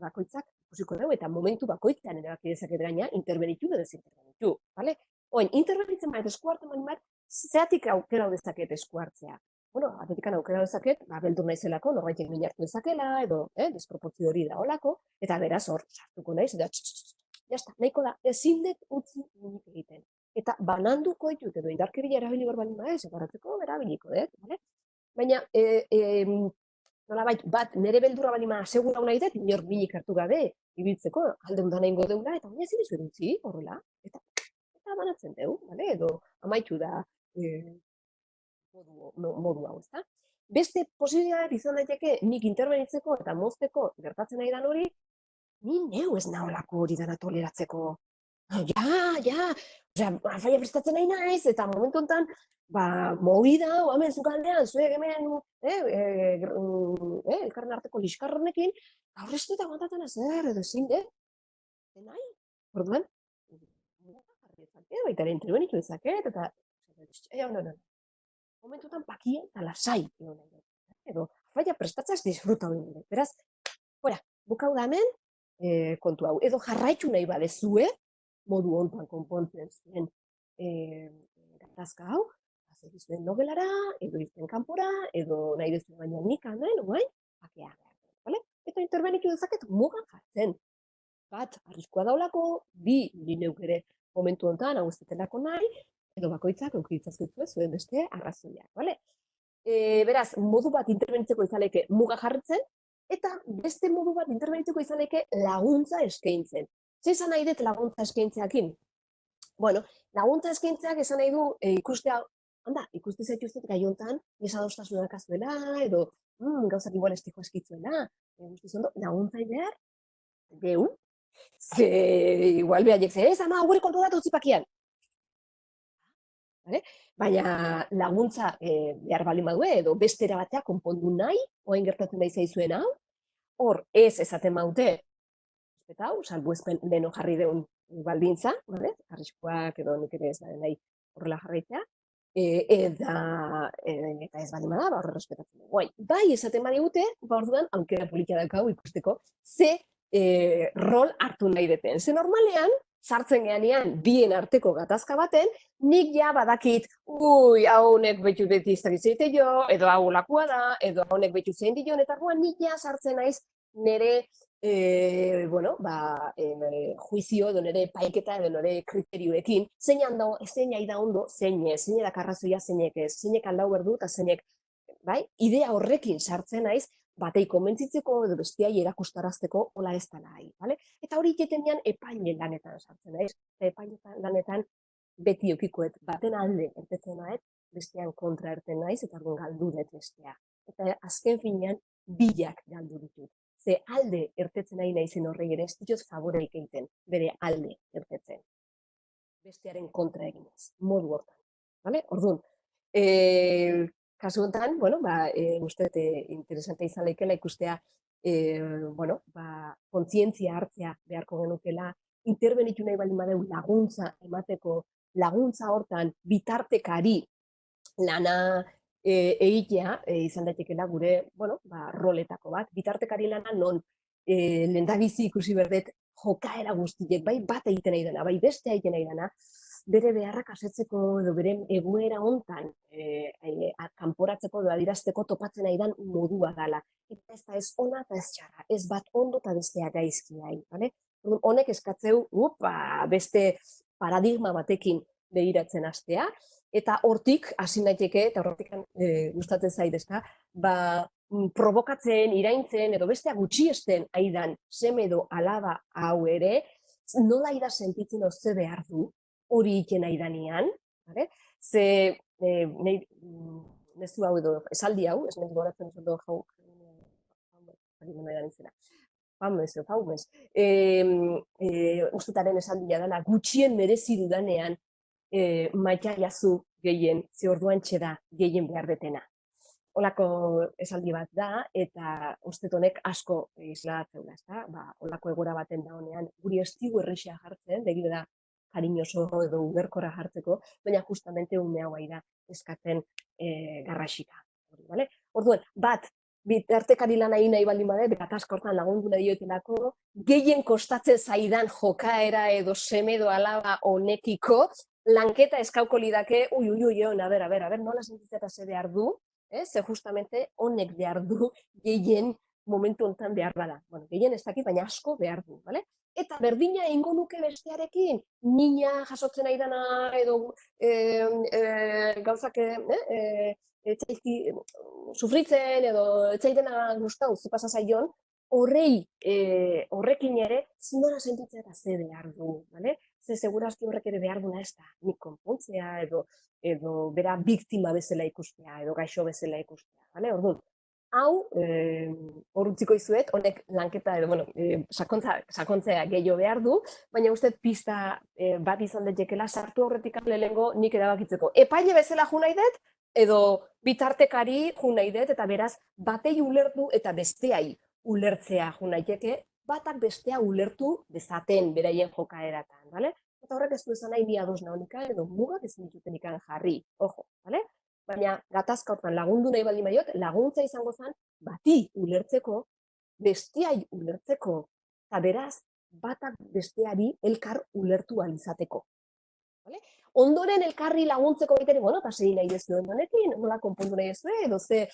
bakoitzak ikusiko dugu, eta momentu bakoitzean erabaki dezaket gaina, intervenitu edo desintervenitu, bale? Oin, intervenitzen bat eskuartzen bat, zeatik aukera dezaket eskuartzea. Bueno, atetikan aukera dezaket, beldur naizelako, norbaitek min hartu dezakela, edo desproportzio hori da olako, eta beraz hor, sartuko naiz, eta jazta, nahiko da, ezin dut utzi minik egiten. Eta bananduko ditut, edo indarkeria erabili balin bada, separatzeko erabiliko, bale? Baina, nolabait, bat nire beldurra balin bada segura nahi dut, inor minik hartu gabe, ibiltzeko, alde undan egingo deula, eta baina ezin dizu edutzi, horrela, eta banatzen dugu, bale? Edo amaitu da, modu hau, ezta? Beste posibilitatea izan daiteke nik intervenitzeko eta mozteko gertatzen nahi dan hori, ni neu ez naholako hori dana toleratzeko. Ja, faia prestatzen nahi naiz, eta momentu honetan, movida, hemen zukaldean, zuek hemen, elkarren arteko liskarronekin, gaur ez dut aguantatzen ezer, edo ezin, nahi? Orduan, baita ere intervenitu dezaket, eta, momentutan bakia eta lasai edo faia prestatzaz disfruta hori nire. Beraz, bukau da hemen kontu hau. Edo jarraitu nahi badezue, modu hontan konpontzen zuen gatazka hau, azegizuen nogelara, edo izten kanpora, edo nahi dezuen baina nik hemen, bakea behar. Eta intervenitu dezaket muga jartzen. Bat, arriskua daulako, bi, neuk ere momentu hontan, hau ez detelako nahi, edo bakoitzak eukitzazkizue zuen beste arrazoiak, bale? Beraz, modu bat interbenitzeko izaneke muga jarritzen, eta beste modu bat interbenitzeko izaneke laguntza eskaintzen. Zer esan nahi dut laguntza eskaintzeakin? Bueno, laguntza eskaintzeak esan nahi du ikustea, ikuste zaituztet gai hontan desadostasunak azuela, edo gauzak igual estiko eskitzuela, guztiz ondo, laguntza behar, geu, ze igual behaiek ze, ez ama, gure kontrolatu utzipakian. Baina laguntza behar baldin badue, edo beste erabatea konpondu nahi, oain gertatzen nahi zaizuen hau, hor ez esaten maute, eta hau, salbuespen leno jarri deun baldintza, arriskuak edo nik ere ez da nahi horrela jarraitzea, eta ez baldin bada, ba, horre respetatzen dugu. Bai esaten badigute, ba orduan, aukera politia dakau ikusteko, ze rol hartu nahi deten. Ze normalean, sartzen geanean bien arteko gatazka baten, nik ja badakit, hau honek betu beti iztakizeite jo, edo hau lakua da, edo honek betu zein dion, eta nik ja sartzen naiz nire juizio edo nire paiketa edo nire kriterioekin, zein da ondo, zein da karrazoia zeinek ez, zeinek aldau berdu eta zeinek, bai, idea horrekin sartzen naiz, batei konbentzitzeko edo bestiai erakustarazteko hola ez da nahi, bale? Eta hori iketenean epaile lanetan sartzen naiz, eta epaile lanetan beti eukikoet baten alde ertetzen nahet, bestean kontra erten naiz, eta argun galdu dut bestea. Eta azken finean, bilak galdu ditut. Ze alde ertetzen nahi naizen horrei ere, ez ditut favoreik egiten, bere alde ertetzen. Bestearen kontra eginez, modu hortan. Vale? Orduan, kasu honetan, uste interesante izan leikela ikustea, kontzientzia hartzea beharko genukela, interbenitu nahi baldin badeu laguntza emateko, laguntza hortan bitartekari lana egitea izan daitekela gure, roletako bat. Bitartekari lana non lehendabizi ikusi berdet jokaera guztiek, bai bat egiten nahi dena, bai beste egiten nahi dena, bere beharrak asetzeko edo bere egoera hontan kanporatzeko edo adirazteko topatzen nahi den modua dela. Eta ez da ez ona eta ez txarra, ez bat ondo eta bestea gaizki nahi. Honek eskatzeu beste paradigma batekin begiratzen hastea, eta hortik hasi naiteke, eta hortik gustatzen zaitezka, provokatzen, iraintzen, edo bestea gutxiesten aidan seme edo alaba hau ere, nola ida sentitzen oze behar du, hori iken aidanean, ze nezu hau edo esaldi hau, ez nahi goratzen zondo jau, ustutaren esaldia dela, gutxien merezi dudanean maita jazu gehien, ze orduan txeda gehien behar detena. Olako esaldi bat da, eta uste honek asko islatzen da, olako egora baten da honean, guri estigu errexea jartzen, begira da kariñoso edo uberkora jartzeko, baina justamente ume hau da eskatzen garrasika. Orduan, bat, bitartekari lan nahi baldin bade, gatazka hortan lagundu nahi diotelako, gehien kostatzen zaidan jokaera edo seme edo alaba honekiko, lanketa eskauko lidake, nola sentitzeta ze behar du, ze justamente honek behar du gehien momentu honetan behar bada. Gehien ez dakit, baina asko behar du, bale? Eta berdina ingo nuke bestearekin, nina jasotzen nahi dana edo gauzak sufritzen edo etzaidena gustau ze pasa zaion, horrekin ere zinora sentitzea eta ze behar du, bale? Ze segurazki horrek ere behar duna ez da, nik konpontzea edo bera biktima bezala ikustea, edo gaixo bezala ikustea, bale? Orduan, hau, hor utziko izuet, honek lanketa edo, sakontzea gehiago behar du, baina uste pista bat izan datekela sartu horretik lehengo nik erabakitzeko. Epaile bezala ju nahi dut, edo bitartekari ju nahi dut, eta beraz, batei ulertu eta besteai ulertzea ju naiteke, batak bestea ulertu dezaten beraien jokaeratan, bale? Eta horrek ez du esan nahi ni ados nahonika, edo mugak ezin dituten ikan jarri, ojo, bale? Baina gatazka hortan lagundu nahi baldin badiot, laguntza izango zen bati ulertzeko, besteai ulertzeko, eta beraz, batak besteari elkar ulertu alizateko. Ondoren elkarri laguntzeko egiteri, eta zein nahi dezu ondonekin, nola konpondu nahi dezu, edo ze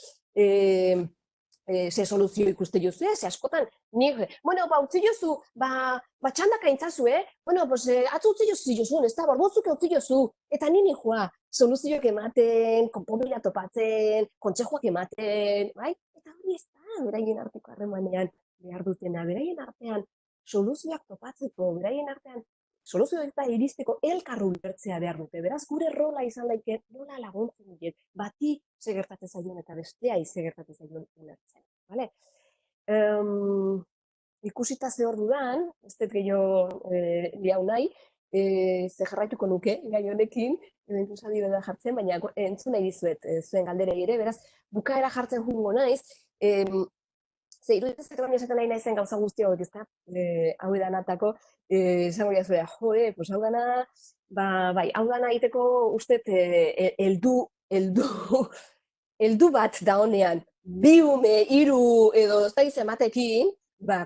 ze soluzio ikuste jozu, ze askotan, nik, bueno, utzi jozu, txandaka intzazu, bueno, pues, atzu utzi jozu, ez da, borzuk utzi jozu, eta nini joa, soluzioak ematen, konponbidea topatzen, kontsejoak ematen, bai? Eta hori ez da, beraien arteko harremanean behar dutena, beraien artean soluzioak topatzeko, beraien artean soluzioa eta iristeko elkar ulertzea behar dute. Beraz, gure rola izan daike nola laguntzen diet, bati ze gertatzen zaion eta bestea ze gertatzen zaion ulertzen. Vale? Ikusita ze hor dudan, ez dut gehiago liau nahi, ze jarraituko nuke gai honekin, inkluso adibidea jartzen, baina entzun nahi dizuet zuen galderei ere, beraz, bukaera jartzen jungo naiz, ze iruditzen zaitu baina esaten nahi naizen gauza guzti hauek, ezta? Hau edanatako, esango jazuea, jode, pues hau dana, bai, hau dana egiteko uste heldu bat da honean, 2 ume, 3 edo ez da ematekin,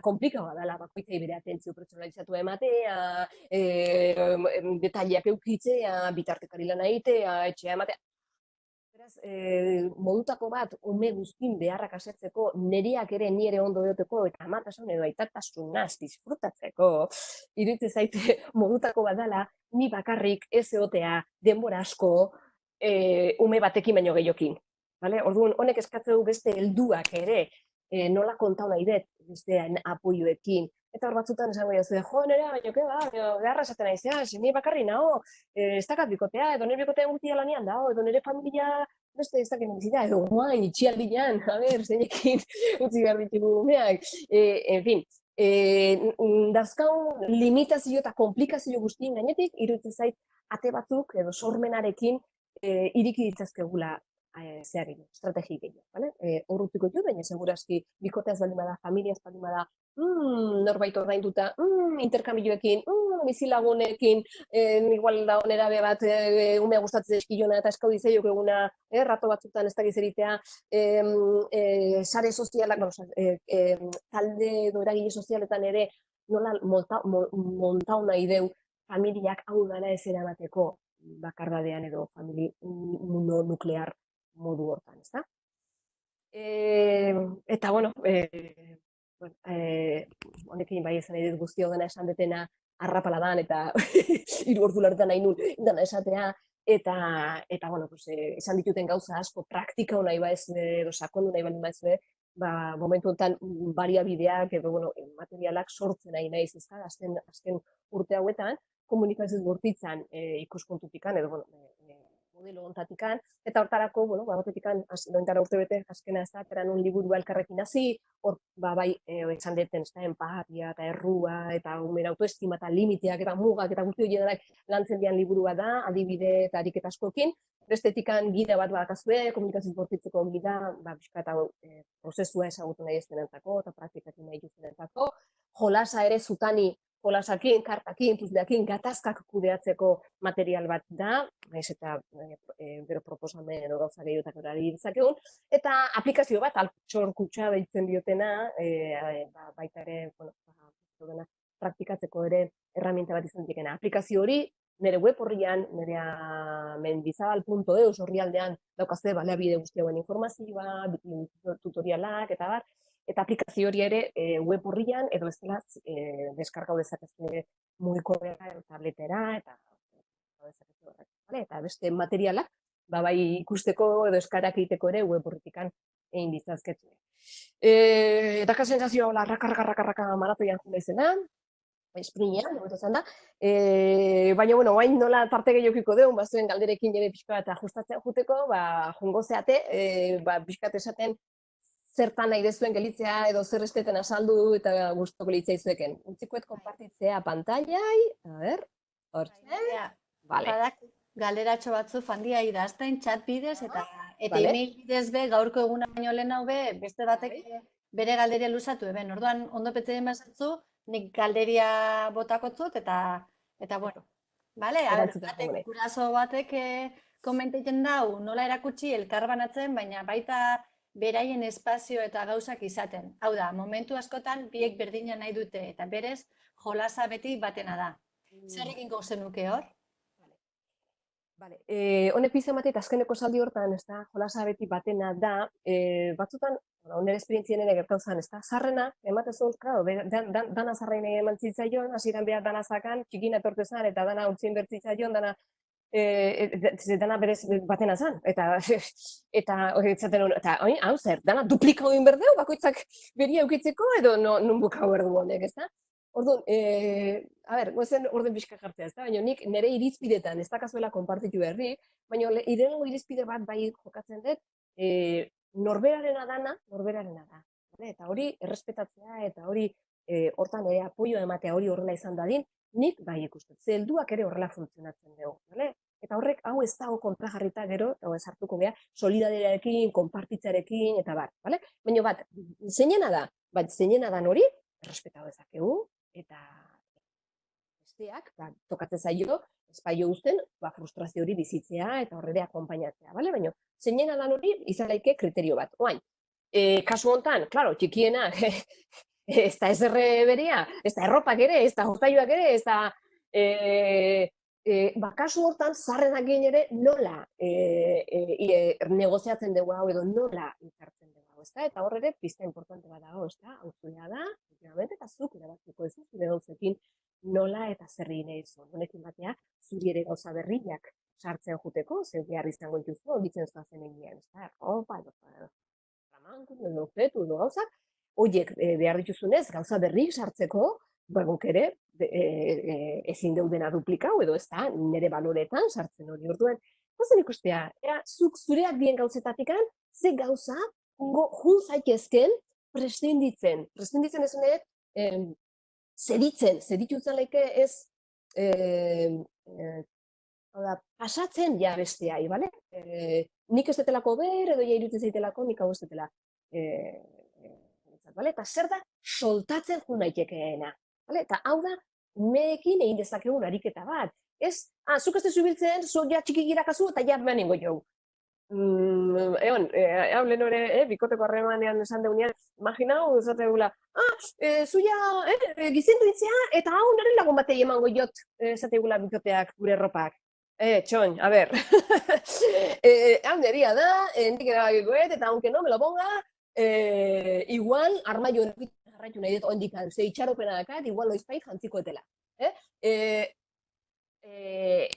komplikaua dela bakoitzei bere atentzio pertsonalizatu ematea, detaileak eukitzea, bitartekari lana egitea, etxea ematea. Beraz, modutako bat, ume guztin beharrak asetzeko, neriak ere ni ere ondo eoteko, eta amatasun edo aitatasunaz disfrutatzeko, iruditzen zaite modutako bat dela, ni bakarrik ez eotea denbora asko ume batekin baino gehiokin. Orduan, honek eskatzen du beste helduak ere, nola kontau nahi dut, bestean apoioekin. Eta hor batzutan esango jazu, jo, nera, baina beharra esaten nahi, ni bakarri nago, ez dakat bikotea, edo nire bikotea guztia lanian dago, edo nire familia beste ez dakit bizita, edo guain, itxialdian, zeinekin utzi behar ditugu umeak. En fin, dazkaun limitazio eta komplikazio guztien gainetik, iruditzen zait, ate batzuk edo sormenarekin iriki ditzazkegula estrategik gehiago. Hor utziko ditu, baina segurazki bikoteaz baldin bada, familiaz baldin bada, norbait ordainduta, interkambioekin, bizilagunekin, igual da onera be bat umea gustatzen eskilona eta eskau dizeiok eguna, rato batzutan ez dakiz eritea, sare sozialak, talde edo eragile sozialetan ere, nola montau nahi deu familiak hau dana ez eramateko bakardadean edo famili mononuklear modu hortan, ez da? Eta, bueno, honekin bai esan nahi dut guztio dena esan detena arrapala dan, eta 3 ordu lartan nahi nun dana esatea, eta bueno, esan dituten gauza asko praktika nahi baizue, edo sakondu nahi baldin baizue, momentu honetan baliabideak edo, bueno, materialak sortzen nahi naiz, ez da, azken urte hauetan, komunikazioz bortitzan ikuspuntutikan, edo, bueno, modelo ontatikan, eta hortarako, bueno, batetikan, nointara urte bete, azkena ez da, teran un liburua elkarrekin hasi, hor, bai, esan deten, ez da, empatia, eta errua, eta umera autoestima, eta limiteak, eta mugak, eta guzti horienak lantzen dian liburua da, adibide eta ariketa askokin, bestetikan gida bat badakazue, komunikazioz bortitzeko gida, bizka eta prozesua ezagutu nahi ez denentzako, eta praktikatik nahi denentzako, jolasa ere zutani, jolasakin, kartakin, puzleakin, gatazkak kudeatzeko material bat da, naiz eta bero proposamen edo gauza gehiotak erari ditzakegun, eta aplikazio bat, altxor kutsa deitzen diotena, baita ere, bueno, praktikatzeko ere erraminta bat izan dikena. Aplikazio hori, nire web horrian, nire mendizabal.eus horrialdean daukazte baliabide guztiagoen informazioa, tutorialak, eta bar, eta aplikazio hori ere web horrian, edo ez dela deskargau dezakezue mugikorrera, tabletera, eta beste materialak, bai ikusteko edo eskarak egiteko ere web horretikan egin ditzazketu. Daka sensazioa hola, raka maratoian juna izena, esprinean, egote zan da, baina, bueno, hain nola tarte gehiokiko deun, bazuen galderekin jere pixka eta ajustatzea juteko, jongo zeate, pixkat esaten, zertan nahi dezuen gelitzea edo zer esteten azaldu eta gustoko litzea izueken. Utzikoet konpartitzea pantallai, a ber, hortzen, bale. Galeratxo batzu fandia idazten, chat bidez eta email bidez be, gaurko eguna baino lehen hau be, beste batek bere galderia luzatu eben. Orduan, ondo pete den bazatzu, nik galderia botakotzut eta bueno. Bale, guraso batek komentaiten dau, nola erakutsi elkar banatzen, baina baita beraien espazio eta gauzak izaten. Hau da, momentu askotan biek berdina nahi dute eta berez jolasa beti batena da. Zer egingo zenuke hor? Vale, honek pizza emate eta azkeneko saldi hortan, ez da, jolasa beti batena da, batzutan, bueno, nire esperientzien ere gertatu zen, ez da, zarrena, ematezun, claro, dana zarrain eman zitzaion, hasieran behar dana zakan, txikina etorte zen, eta dana urtzien bertzitzaion, dana berez batena zen, eta hau zer, dana duplikau egin berdeu, bakoitzak beria eukitzeko, edo non bukau erdu honek, ez da? Orduan, a ber, goezen orden pixka jartzea, ez da? Baina nik nire irizpidetan ez dakazuela konpartitu berri, baina irengo irizpide bat bai jokatzen dut, norberarena dana, norberarena da. Vale? Eta hori errespetatzea, eta hori hortan ere apoio ematea hori horrela izan dadin, nik bai ikusten. Ze helduak ere horrela funtzionatzen dugu. Vale? Eta horrek hau ez dago kontrajarrita gero, eta ez hartuko geha, solidadearekin, konpartitzarekin, eta bar. Vale? Baina bat, zeinena da hori, errespeta dezakegu, eta besteak, tokatzen zaio, espaio uzten, frustrazio hori bizitzea eta horrere akonpainatzea, bale? Baina, zeinena dan hori, izan daike kriterio bat. Oain, kasu hontan, claro, txikiena, ez da ezerre berea, ez da erropak ere, ez da jostailuak ere, ez da... kasu hortan, zarrenak egin ere, nola negoziatzen dugu hau, edo nola ikartzen dugu hau, ez da? Eta horrere, pista importante bat dago, ez da? Hau zurea da, eta zuk erabatziko ez da, zure gauzekin nola eta zer egin egin honekin batea, zuri ere gauza berriak sartzen juteko, zer behar izango dituzu, horitzen zuazen egian, ez da, erropa, edo ramanku, edo objetu, edo gauzak, horiek behar dituzunez, gauza berrik sartzeko, guk ere, ezin deudena duplikau, edo ez da, nire baloretan sartzen hori orduen. Gozen ikustea, zuk zureak dien gauzetatikan, ze gauza, jun zaitezken, prescinditzen. Prescinditzen ez honet, zeditzen laike ez, pasatzen ja besteai, bale? Nik ez detelako ber, edo ja irutzen zaitelako, nik hau ez detela. Eta zer da, soltatzen jun naitekeena. Eta hau da, umeekin egin dezakegun ariketa bat. Ez, zuk ez dezu biltzen, zu ja txikik irakazu, eta ja behan ingo jau. Egon, hau lehen hori, bikoteko harremanean esan deunean, imaginau, esate gula, zuia, gizendu itzea, eta hau nire lagun batei emango jot, esate gula bikoteak gure erropak. Txon, a ber, hau neria da, nik erabakikoet, eta aunque no me lo ponga, igual, armaio jarraitu nahi dut ondik, ze itxaropena dakat, igual loizpait jantzikoetela.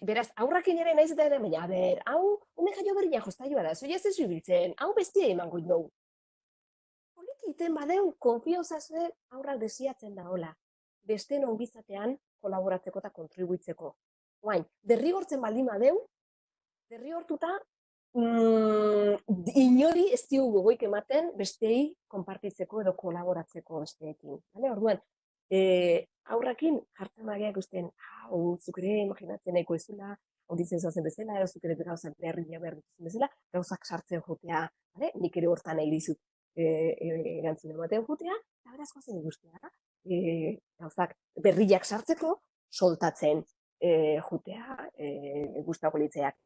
Beraz, aurrakin ere naiz eta ere, baina, ber, hau, ume jaio berriak jostaiua da, zoia ez ez ibiltzen, hau bestia emango dugu. Poliki iten badeu, konfiozazue aurrak desiatzen da hola, beste ongizatean kolaboratzeko eta kontribuitzeko. Oain, derrigortzen baldin badeu, derrigortuta, inori ez diogu gogoik ematen bestei konpartitzeko edo kolaboratzeko besteekin. Orduan, aurrakin jartzen bagiak usten, hau, zuk ere imaginatzen nahiko ezula, onditzen zoazen bezala, edo zuk ere gauzak behar dituzen bezala, gauzak sartzen jotea, nik ere hortan nahi dizut erantzun ematen jotea, eta berazkoa zen guztia, gauzak berriak sartzeko, soltatzen jutea guztako litzeak.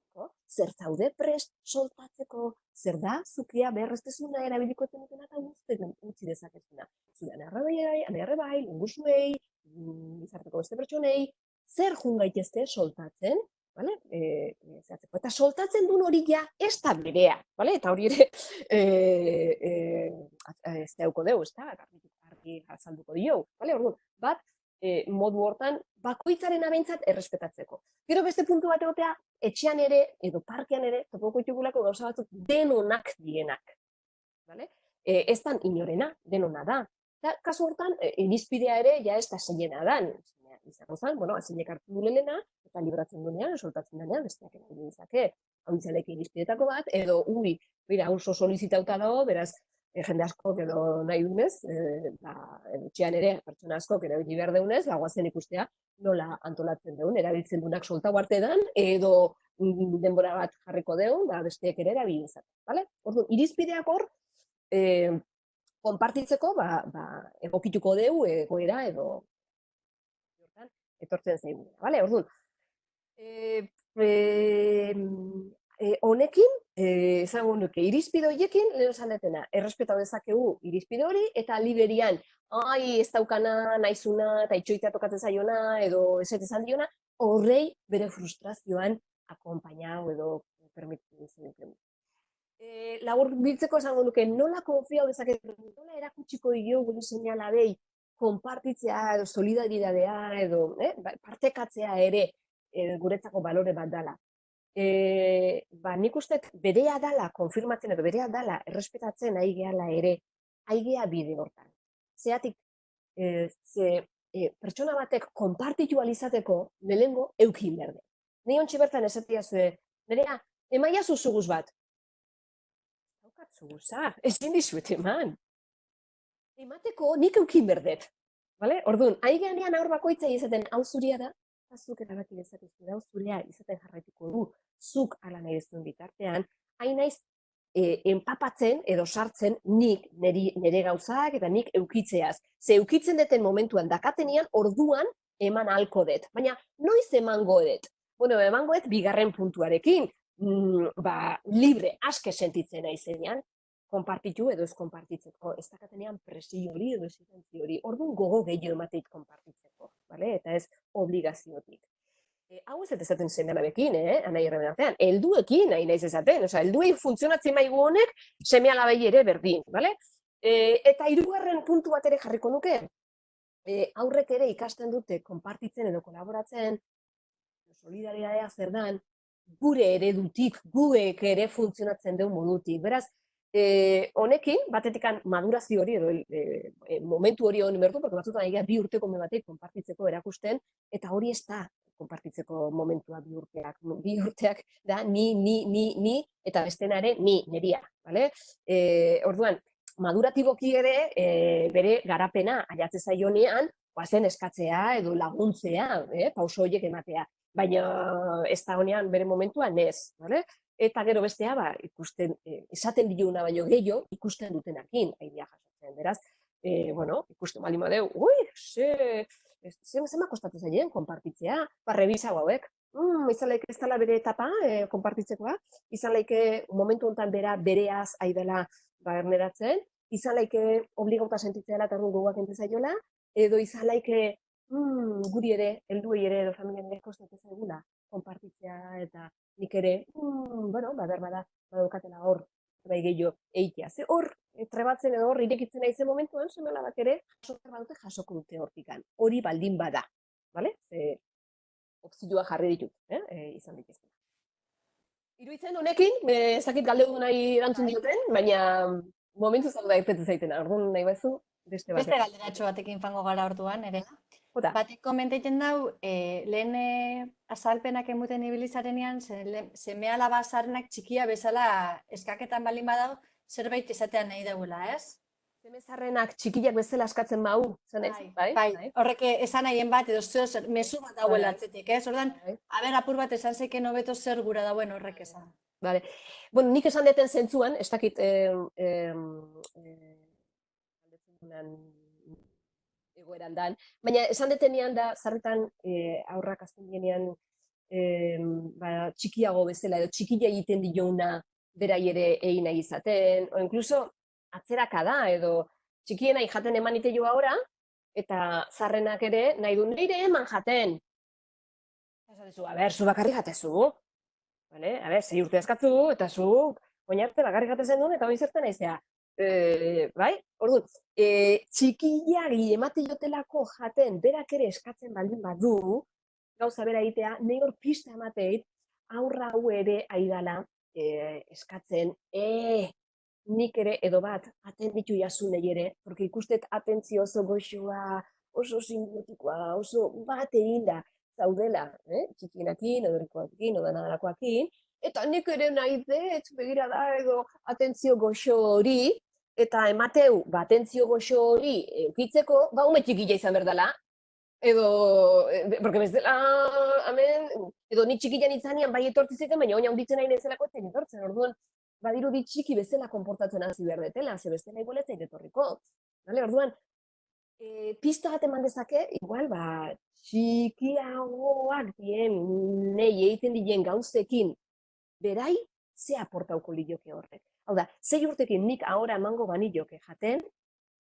Zer zaude prest soltatzeko, zer da, zukia beharreztezuna erabiliko etenetena eta guztetan utzi dezakezuna. Zure anerre bai, lingusuei, izarteko beste pertsonei, zer jun gaitezte soltatzen, eta soltatzen duen hori ja ez da berea, eta hori ere ez dauko deu, ez da, argi azalduko dio, orduan, bat, modu hortan, bakoitzaren abentzat errespetatzeko. Gero beste puntu bat egotea, etxean ere, edo parkean ere, topoko itugulako gauza batzuk denonak dienak. Ez dan inorena, denona da. Eta, kasu hortan, irizpidea ere, ja ez da zeinena dan. Izango zan, zeinek hartu du lehena, eta libratzen duenean, soltatzen denean, besteak egin dizake. Hau izalek irizpidetako bat, edo, bera, oso solizitauta dago, beraz, jende asko edo nahi dunez, etxean ere, pertsona asko erabili behar deunez, guazen ikustea nola antolatzen deun, erabiltzen duenak soltau arte dan, edo denbora bat jarriko deun, besteek ere erabili izaten. Orduan, irizpideak hor, konpartitzeko, egokituko deu, egoera, edo etortzen zaiguna. Orduan, honekin, esango nuke, irizpide horiekin, lehen esan detena, errespeta dezakegu irizpide hori, eta liberian, ez daukana, naizuna, eta itxoitea tokatzen zaiona, edo eset esan diona, horrei bere frustrazioan akompainau edo permititzen zenuten. Labur biltzeko esango nuke, nola konfiau dezaket, nola erakutsiko dio gure seme-alabei konpartitzea edo solidaridadea edo partekatzea ere guretzako balore bat dela. Nik uste berea dala konfirmatzen edo berea dala errespetatzen ari gehala ere, ari gea bide hortan. Zeatik, pertsona batek konpartitu alizateko lehengo eukin berde. Ni ontsi bertan esatia zue, nerea, emaia zuzuguz bat. Daukat zuguza, ezin dizuet eman. Emateko nik eukin berdet. Orduan, ari gehanean aur bakoitzai izaten hau zuria da, zuk erabaki dezakezu hau zurea izaten jarraituko du, zuk ala nahi duzuen bitartean, hain naiz enpapatzen edo sartzen nik nire gauzak eta nik eukitzeaz. Ze eukitzen deten momentuan dakatenean orduan eman ahalko dut. Baina noiz emango dut? Bueno, emango dut bigarren puntuarekin. Libre, aske sentitzen aizenean, konpartitu edo ez konpartitzeko. Ez dakatenean presio hori edo exigentzia hori. Orduan gogo gehiago emateit konpartitzeko. Eta ez obligaziotik. Hau ez ezaten seme-alabekin, anai erremen artean. Helduekin nahi naiz ezaten. Helduei funtzionatzen maigu honek seme-alabei ere berdin. Eta hirugarren puntu bat ere jarriko nuke. Aurrek ere ikasten dute konpartitzen edo kolaboratzen, solidaridadea zer dan, gure eredutik, guek ere funtzionatzen duen modutik. Beraz, honekin, batetikan madurazio hori edo momentu hori honi berdu, porque batzutan egia 2 urteko me batek konpartitzeko erakusten, eta hori ez da konpartitzeko momentua 2 urteak. 2 urteak da ni, eta bestenare ni, neria. Orduan, maduratiboki ere bere garapena aiatze zaionean, zen eskatzea edo laguntzea, pauso horiek ematea. Baina ez da honean bere momentuan ez. Eta gero bestea, ikusten, esaten diluna baino gehiago, ikusten dutenakin, haidea jasotzen. Beraz, ikusten bali madeu, zema kostatu zaien, konpartitzea, rebisa hauek. Izan laike ez dela bere etapa, konpartitzekoa, izan laike momentu honetan bereaz aidela erneratzen, izan laike obligauta sentitzea dela eta gogoak entezaiola, edo izan laike guri ere, helduei ere edo familian ere kostatu zaigula konpartitzea eta nik ere, berbada, badaukatela hor, bai gehiago eitea. Ze hor, trebatzen edo hor, irekitzen naizen momentuan, seme-alabak ere, jasoko dute hortikan. Hori baldin bada, ze opzioa jarri ditut, izan dituzten. Iruditzen honekin, ez dakit galdetu nahi erantzun dioten, baina momentuz hau da irtetzen zaiten, orduan nahi bazu, beste galderatxo batekin fango gara orduan, ere. Batek komentaiten dau, lehen azalpenak emuten ibilizarenean, seme-alaba zaharrenak txikia bezala eskaketan balin badau, zerbait izatean nahi dagoela, ez? Seme zaharrenak txikiak bezala eskatzen bau, zen ez? Bai, horrek esan nahien bat, edo zer mezu bat dauela atzetik, ez? Ordan, apur bat esan zeiken hobeto zer gura dauen horrek esan. Bueno, nik esan deten zentzuan, ez dakit egoeran dan, baina esan detenean da, zarretan aurrak azten dienean txikiago bezala, edo txikia egiten diouna berai ere egin nahi izaten, o inkluso atzeraka da, edo txikien nahi jaten eman ite joa ora, eta zarrenak ere nahi du nire eman jaten. Esatezu, zu bakarri jatezu, 6 urte eskatzu, eta zu oinarte bakarri jatezen duen, eta hori zerten naizea. Orduan, txikiari emate jotelako jaten, berak ere eskatzen baldin badu, gauza bera egitea, nahi hor pista emateit, aurra hau ere aidala eskatzen, nik ere edo bat atenditu jasu nahi ere, porque ikustet atentzio oso goxoa, oso sinbotikoa, oso bat eginda zaudela, txikienakin, odorikoakin, odanadalakoakin, eta nik ere nahi dut, begira da edo atentzio goxo hori, eta emateu, atentzio goxo hori eukitzeko, ume txikila izan berdala, edo, porque bezala, edo ni txikilan izanean bai etortzizeken, baina oina hunditzen nahi nezelako etzen etortzen, orduan, badiru di txiki bezala konportatzen hasi behar detela, ze bestela igualetzen etorriko. Orduan, pista bat eman dezake, igual, txikiagoak dien, nahi egiten dien gauzekin, berai, ze aportauko lioke horrek. Hau da, 6 urtekin nik ahora emango banilloke jaten,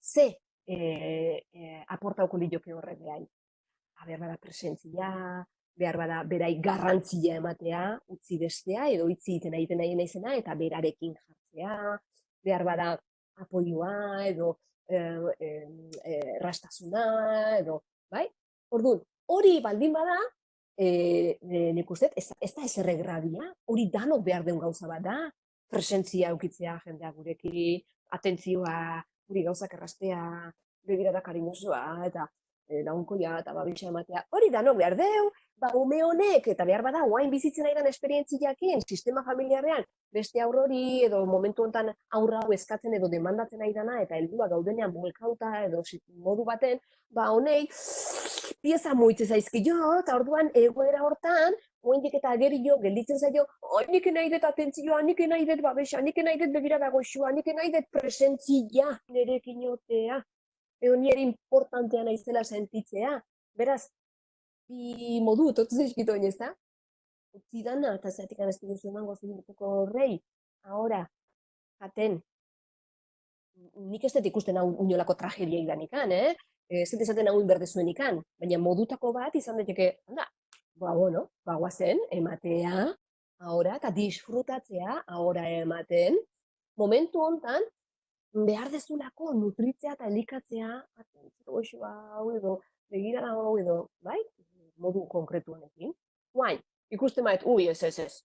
ze aportauko lioke horrek behai. Bada presentzia, behar bada berai garrantzia ematea, utzi bestea, edo hitz egiten nahi naizena, eta berarekin jartzea, behar bada apoioa, edo errastasuna, edo, bai? Orduan, hori baldin bada, nik uste, ez da ezer grabia, hori danok behar den gauza bat da, presentzia eukitzea jendea gurekin, atentzioa, guri gauzak errastea, begirada kariñosoa, eta lagunkoia eta babitxa ematea, hori danok behar deu, ume honek, eta behar bada, guain bizitzen ari dan esperientziakin, sistema familiarrean, beste aurrori, edo momentu honetan aurra hau eskatzen edo demandatzen ari dana, eta heldua gaudenean buelkauta, edo modu baten, honei, pieza muitze zaizkio, eta orduan egoera hortan, oindik eta gerio gelditzen zaio, nik nahi dut atentzioa, nik nahi dut babesa, nik nahi dut begirada goxua, nik nahi dut presentzia nerekin otea, edo nire importantea naizela sentitzea. Beraz, bi modu, totu zaizkitu oin ez da? Utzi dana, eta zeatik anestu duzu emango zibutuko horrei, ahora, jaten, nik ez dut ikusten hau unolako tragedia idanikan, ez dut esaten hau inberdezuen ikan, baina modutako bat izan daiteke, anda, bueno, guazen, ematea, ahora, eta disfrutatzea, ahora ematen, momentu hontan, behar dezulako nutritzea eta elikatzea, atentzio hau edo, begirara hau edo, bai? Modu konkretu honekin. Guain, ikusten bait, ez.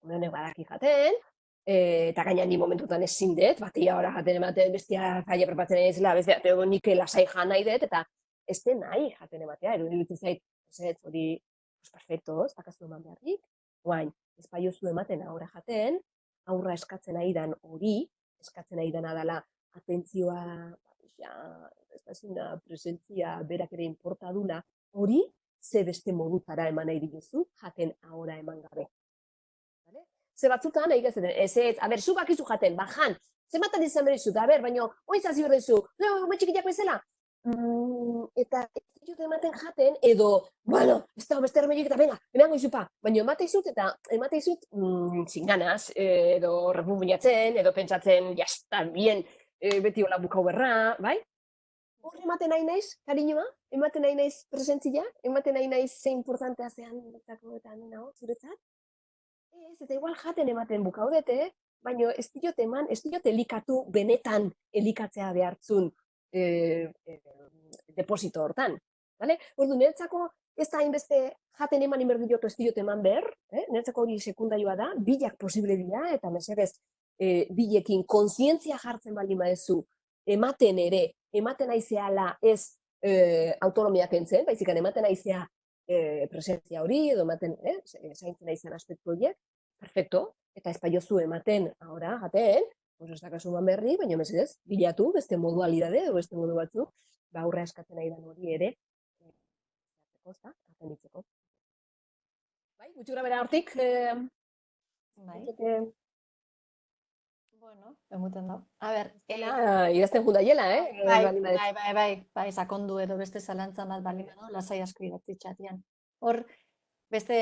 Honek badaki jaten, eta gainan ni momentutan ezin dut, batia ora jaten ematen, bestia jaia prepatzen nahi zela, bestia, nik lasai jan nahi dut, eta ez den nahi jaten ematea, iruditzen zait, ez hori, perfecto, ez dakazu eman beharrik, guain, ez baiozu ematen ahora jaten, aurra eskatzen nahi dan hori, eskatzen nahi dana dela atentzioa, presentzia, berak ere importaduna, hori, ze beste modutara eman nahi diguzu, jaten ahora eman gabe. Ze batzutan, zu bakizu jaten, jan, ze matan izan berizu, baina, oizaz horrezu, txikiak bezala, eta ez dut ematen jaten, edo, bueno, ez da, beste ermeilik eta venga, emango izupa, baina emate izut, sin ganas, edo repubinatzen, edo pentsatzen, ya está bien, beti hola bukau berra, bai? Hor ematen nahi naiz, kariñoa, ematen nahi naiz presentzia, ematen nahi naiz ze importantea zean eta nena zuretzat. Ez, eta igual jaten ematen bukaudete, baina ez diot elikatu benetan elikatzea behartzun deposito hortan. Ordu, niretzako ez da hainbeste jaten eman inberdiotu ez diot eman behar, niretzako hori sekundarioa da, bilak posible dira, eta mesedez bilekin konsientzia jartzen baldin badezu, ematen aizeala ez autonomia kentzen, baizikan ematen aizea presentzia hori, edo ematen zaintzen aizan aspektu horiek, perfecto, eta ez baiozu ematen, ahora, jaten, ez dakazu eman berri, baina mesedez, bilatu, beste modualidade, edo beste modu batzuk, aurra eskatzen nahi dan hori ere, jaten ditzeko. Bai, gutxi gara bera hortik, bueno, emuten da. A ber, idazten junda hiela, bai, sakondu edo beste zalantzan bat bali bado, lasai asko idatzi txatian. Hor, beste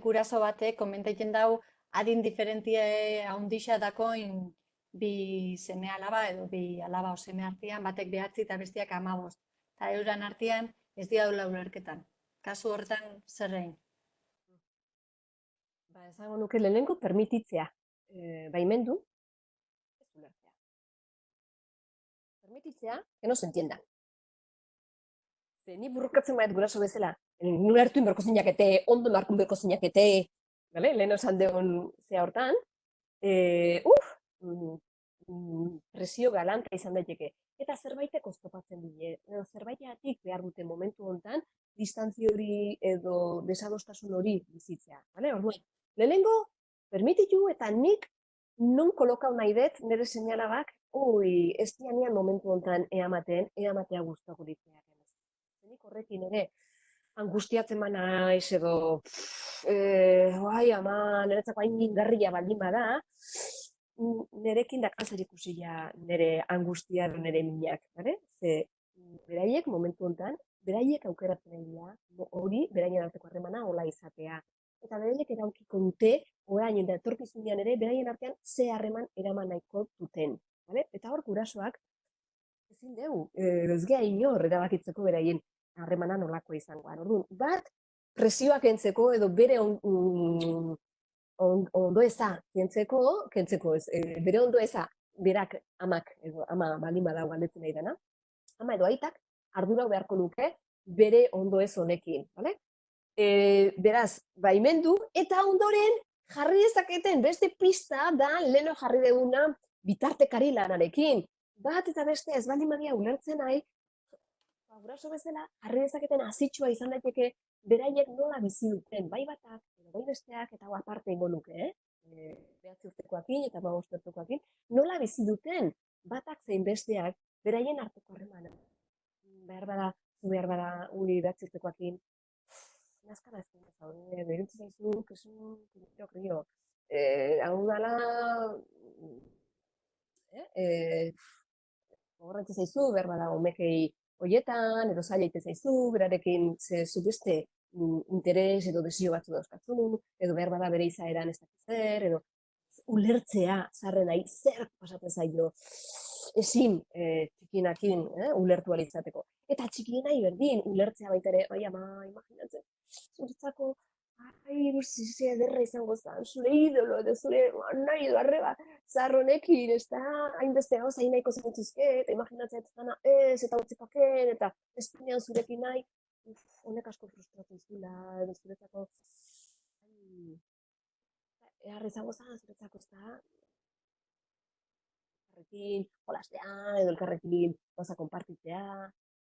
guraso batek komentaiten dau, adin diferentie haundixa dakoin bi seme alaba edo bi alaba o seme artean, batek 9 eta bestiak 15. Eta euran artean ez dira dula ulerketan. Kasu hortan zerrein? Esango nuke lehenengo permititzea, baimendu, ez ulertzea. Permititzea, que no se entienda. Ni burrukatzen baiet guraso bezala, ulertu inberko zinakete, ondo markun berko zinakete, lehen osan deun zea hortan, presio galanta izan daiteke. Eta zerbaiteko oztopatzen dine, zerbaiteatik behar dute momentu hontan, distantzio hori edo desadostasun hori bizitzea. Orduan, lehenengo, permititu eta nik non kolokau nahi dut nire seinalabak, ez dianean momentu hontan eamatea guztuako ditzeak. Nik horrekin ere, angustiatzen naiz edo, niretzako hain mingarria baldin bada, nirekin dakan ikusia nire angustia edo nire minak, ze beraiek momentu hontan, beraiek aukeratzen nahi dira, hori beraien arteko harremana hola izatea. Eta beraiek eraukiko dute, orain eta etorkizunean ere, beraien artean ze harreman eraman nahiko duten. Eta hor gurasoak, ezin dugu, ez geha inor erabakitzeko beraien harremana nolakoa izangoan. Orduan, bat, presioa kentzeko edo bere ondoeza kentzeko ez, bere ondoeza berak amak edo ama baldin badago galdetzen nahi dena, ama edo aitak ardura beharko luke bere ondoez honekin, bale? Beraz, baimendu eta ondoren jarri dezaketen beste pista da leno jarri duguna bitartekari lanarekin. Bat eta beste ez baldin badia ulertzen nahi, guraso bezala jarri dezaketen hasitxoa izan daiteke beraiek nola bizi duten, bai batak edo bai besteak eta hau aparte ingo luke, 9 urtekoekin eta 15 urtekoekin, nola bizi duten batak zein besteak beraien arteko harremana. Behar bada uri 9 urtekoekin, nazkara ez dut zauden, berutzen zaizu, kesu, krio, hau dala, gogorratzen zaizu, behar bada omekei hoietan, edo zaila ite zaizu, berarekin zu beste interes edo desio batzu dauzkatzu, edo behar bada bere izaeran ez dakit zer, edo ulertzea, zarren nahi, zer pasatzen zailo, ezin txikienakin ulertu alitzateko. Eta txikienai berdin, ulertzea baita ere, bai ama, imaginatzen, zuretzako, zizia ederra izango zen, zure idolo, edo zure nahi edo arreba, zarronekin, ez da, hainbeste gauza hain nahiko zentzuzke, eta imaginatzen ez dana ez, eta utzipaken, eta Espainian zurekin nahi, honek asko frustratu izula, edo zuretzako, eharra izango zen, zuretzako ez da, elkarrekin jolastean, edo elkarrekin gauza konpartitzea,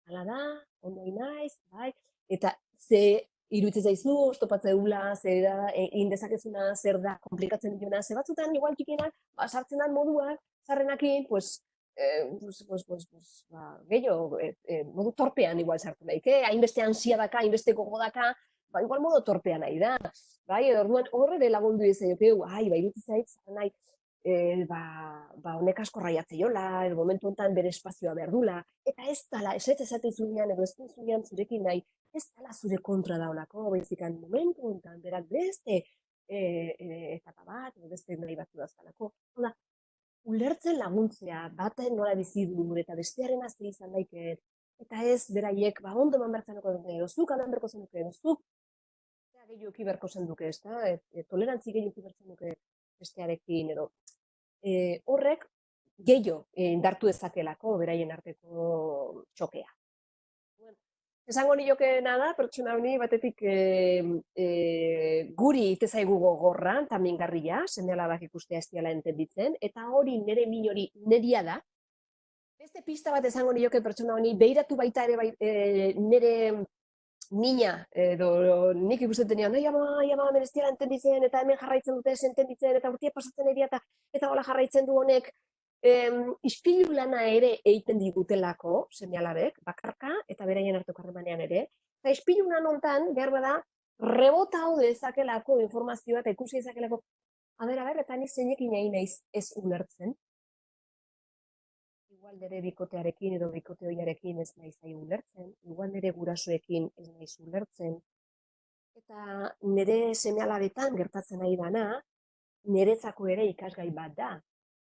hala da, ondo naiz, bai, eta ze iruditzen zaizu, oztopatze dula, zer da, egin dezakezuna, zer da, komplikatzen diona, ze batzutan, igual txikienak, sartzen dan moduak, zarrenakin, gehiago, modu torpean igual sartu nahi, hainbeste ansia daka, hainbeste gogo daka, igual modu torpean nahi da, bai, edo orduan horre de lagundu izan, iruditzen zait, zaren nahi, honek asko raiatze jola, edo momentu honetan bere espazioa behar dula, eta ez dala, ez esaten zunean, edo ez zunean zurekin nahi, ez dala zure kontra da honako, baizikan momentu honetan, berak beste etapa bat, edo beste nahi batzu dazkalako. Ulertzen laguntzea, baten nola bizi du, eta bestearen azte izan daike, eta ez beraiek, ondo eman bertzaneko dute, edo zuk adan berko zenuke, edo zuk gehiago eki berko zenduke, ez da? Tolerantzi gehiago eki berko zenuke bestearekin, edo horrek gehiago indartu dezakelako beraien arteko txokea. Esango niokeena da, pertsona honi batetik guri ite zaigu gogorra, eta mingarria, seme-alabak ikustea ez diala entenditzen, eta hori nire min hori neria da. Beste pista bat esango nioke pertsona honi, behiratu baita ere nire mina, edo nik ikusten denean, ama, hemen ez diala entenditzen, eta hemen jarraitzen dute ez entenditzen, eta urtia pasatzen eria, eta hola jarraitzen du honek, ispilu lana ere egiten digutelako, seme-alabek, bakarka, eta beraien arteko harremanean ere, eta ispilu lan hontan, behar bada, rebota hau dezakelako informazioa, eta ikusi dezakelako, eta nik zeinekin egin naiz ez ulertzen, igual nire bikotearekin edo bikote hoiarekin ez naiz nahi ulertzen, igual nire gurasoekin ez naiz ulertzen, eta nire seme-alabetan gertatzen nahi dana, niretzako ere ikasgai bat da.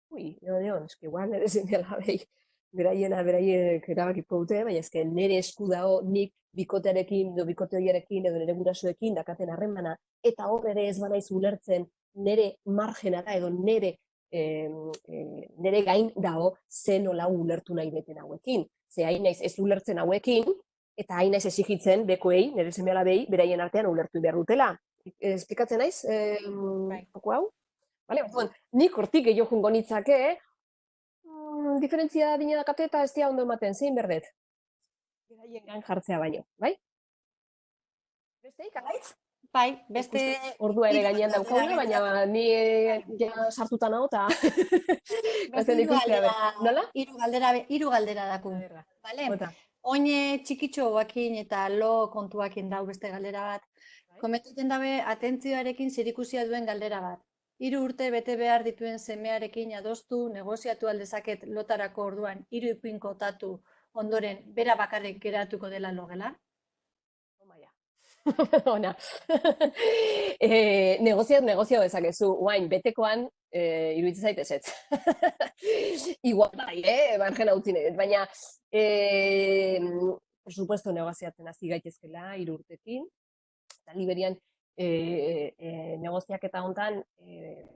Eske igual nire seme-alabei beraiek erabakiko dute, baina eske nire esku dago nik bikotearekin edo bikote hoiarekin edo nire gurasoekin dakaten harremana, eta hor ere ez banaiz ulertzen nire margena da edo nire gain dago ze nola ulertu nahi deten hauekin. Ze hain naiz ez ulertzen hauekin, eta hain naiz exigitzen bekoei, nire seme-alabei, beraien artean ulertu behar dutela. Esplikatzen naiz, joko hau? Nik hortik gehiago jungo nitzake, diferentzia dina dakate eta ez dia ondo ematen, zein berdet? Beraien gain jartzea baino, bai? Besteik, alaitz? Bai, beste... Ordua ere gainean daukauna, baina ni sartuta nago eta... Hiru galdera daku. Oin txikitxo guakin eta lo kontuakin dau beste galdera bat. Komentuten dabe atentzioarekin zerikusia duen galdera bat. 3 urte bete behar dituen semearekin adostu, negoziatu aldezaket lotarako orduan 3 ipuin kontatu ondoren bera bakarrik geratuko dela logela? Ona. Negozio dezakezu, guain, betekoan iruditzen zaitez ez. Igual bai, margen hau zinet, baina por supuesto negoziatzen hasi gaitezkela 3 urtekin, Eta Liberian negoziaketa hontan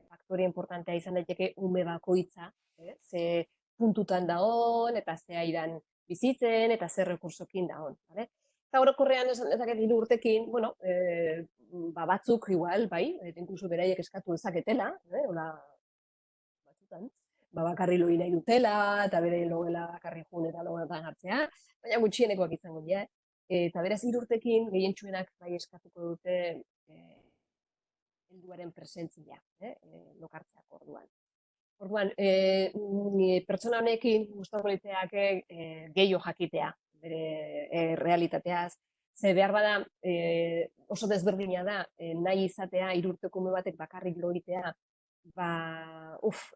faktore importantea izan daiteke ume bakoitza, ze puntutan dagoen, eta ze aidan bizitzen, eta zer rekursokin dagoen. Eta orokorrean esan dezaket 3 urtekin, bueno, batzuk igual, bai, inkluso beraiek eskatu dezaketela, hola, batzutan, bakarri loi nahi dutela, eta bere logela bakarri jun eta logetan hartzea, baina gutxienekoak izango dira. Eta beraz 3 urtekin, gehientsuenak bai eskatuko dute helduaren presentzia, lokartzeak orduan. Orduan, pertsona honekin gustatuko litzaidake gehiago jakitea, bere realitateaz. Ze behar bada oso desberdina da nahi izatea 3 urteko ume batek bakarrik lo egitea,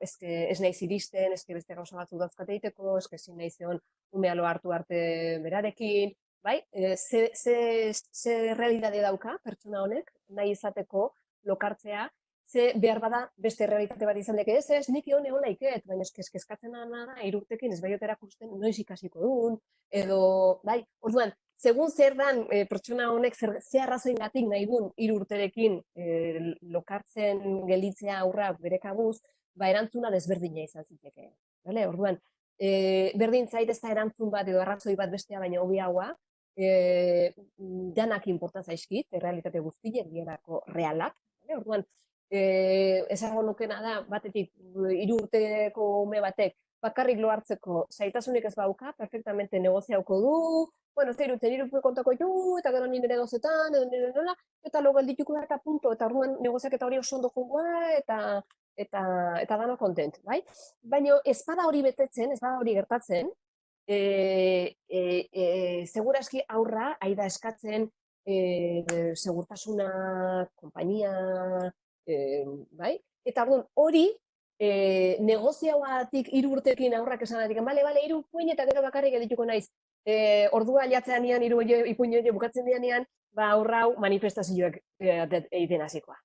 ez naiz iristen, beste gauza batzuk dauzkat egiteko, ezin naizeon umea lo hartu arte berarekin, bai? Ze realitate dauka pertsona honek nahi izateko lokartzea, ze behar bada beste realitate bat izan deke, nik egon laiket, baina eskatzen da 3 urtekin ez baiot erakusten noiz ikasiko duen, edo, bai, orduan, segun zer dan pertsona honek ze arrazoingatik nahi duen 3 urterekin lokartzen gelditzea aurra bere kabuz, erantzuna desberdina izan ziteke. Orduan, berdin zait ez da erantzun bat edo arrazoi bat bestea baina hobiagoa, danak inporta zaizkit, realitate guztiek dierako realak. Orduan, esango nukena da, batetik 3 urteko ume batek bakarrik lo hartzeko zaitasunik ez bauka, perfectamente negoziauko du, bueno, ez da 3 urte kontako eta gero nire negozetan, edo nola, eta lo geldituko da eta punto, eta orduan negoziaketa hori oso ondo joangoa, eta dano kontent, bai? Baina ez bada hori betetzen, ez bada hori gertatzen, seguraski aurra, aida eskatzen, segurtasuna, konpainia, bai? Eta orduan hori, negoziatik 3 urtekin aurrak esan datik, bale, 3 puin eta gero bakarrik edituko naiz. Ordua jatzean nian, 3 ipuin hori bukatzen dianean, aurrau manifestazioak egiten hasikoa.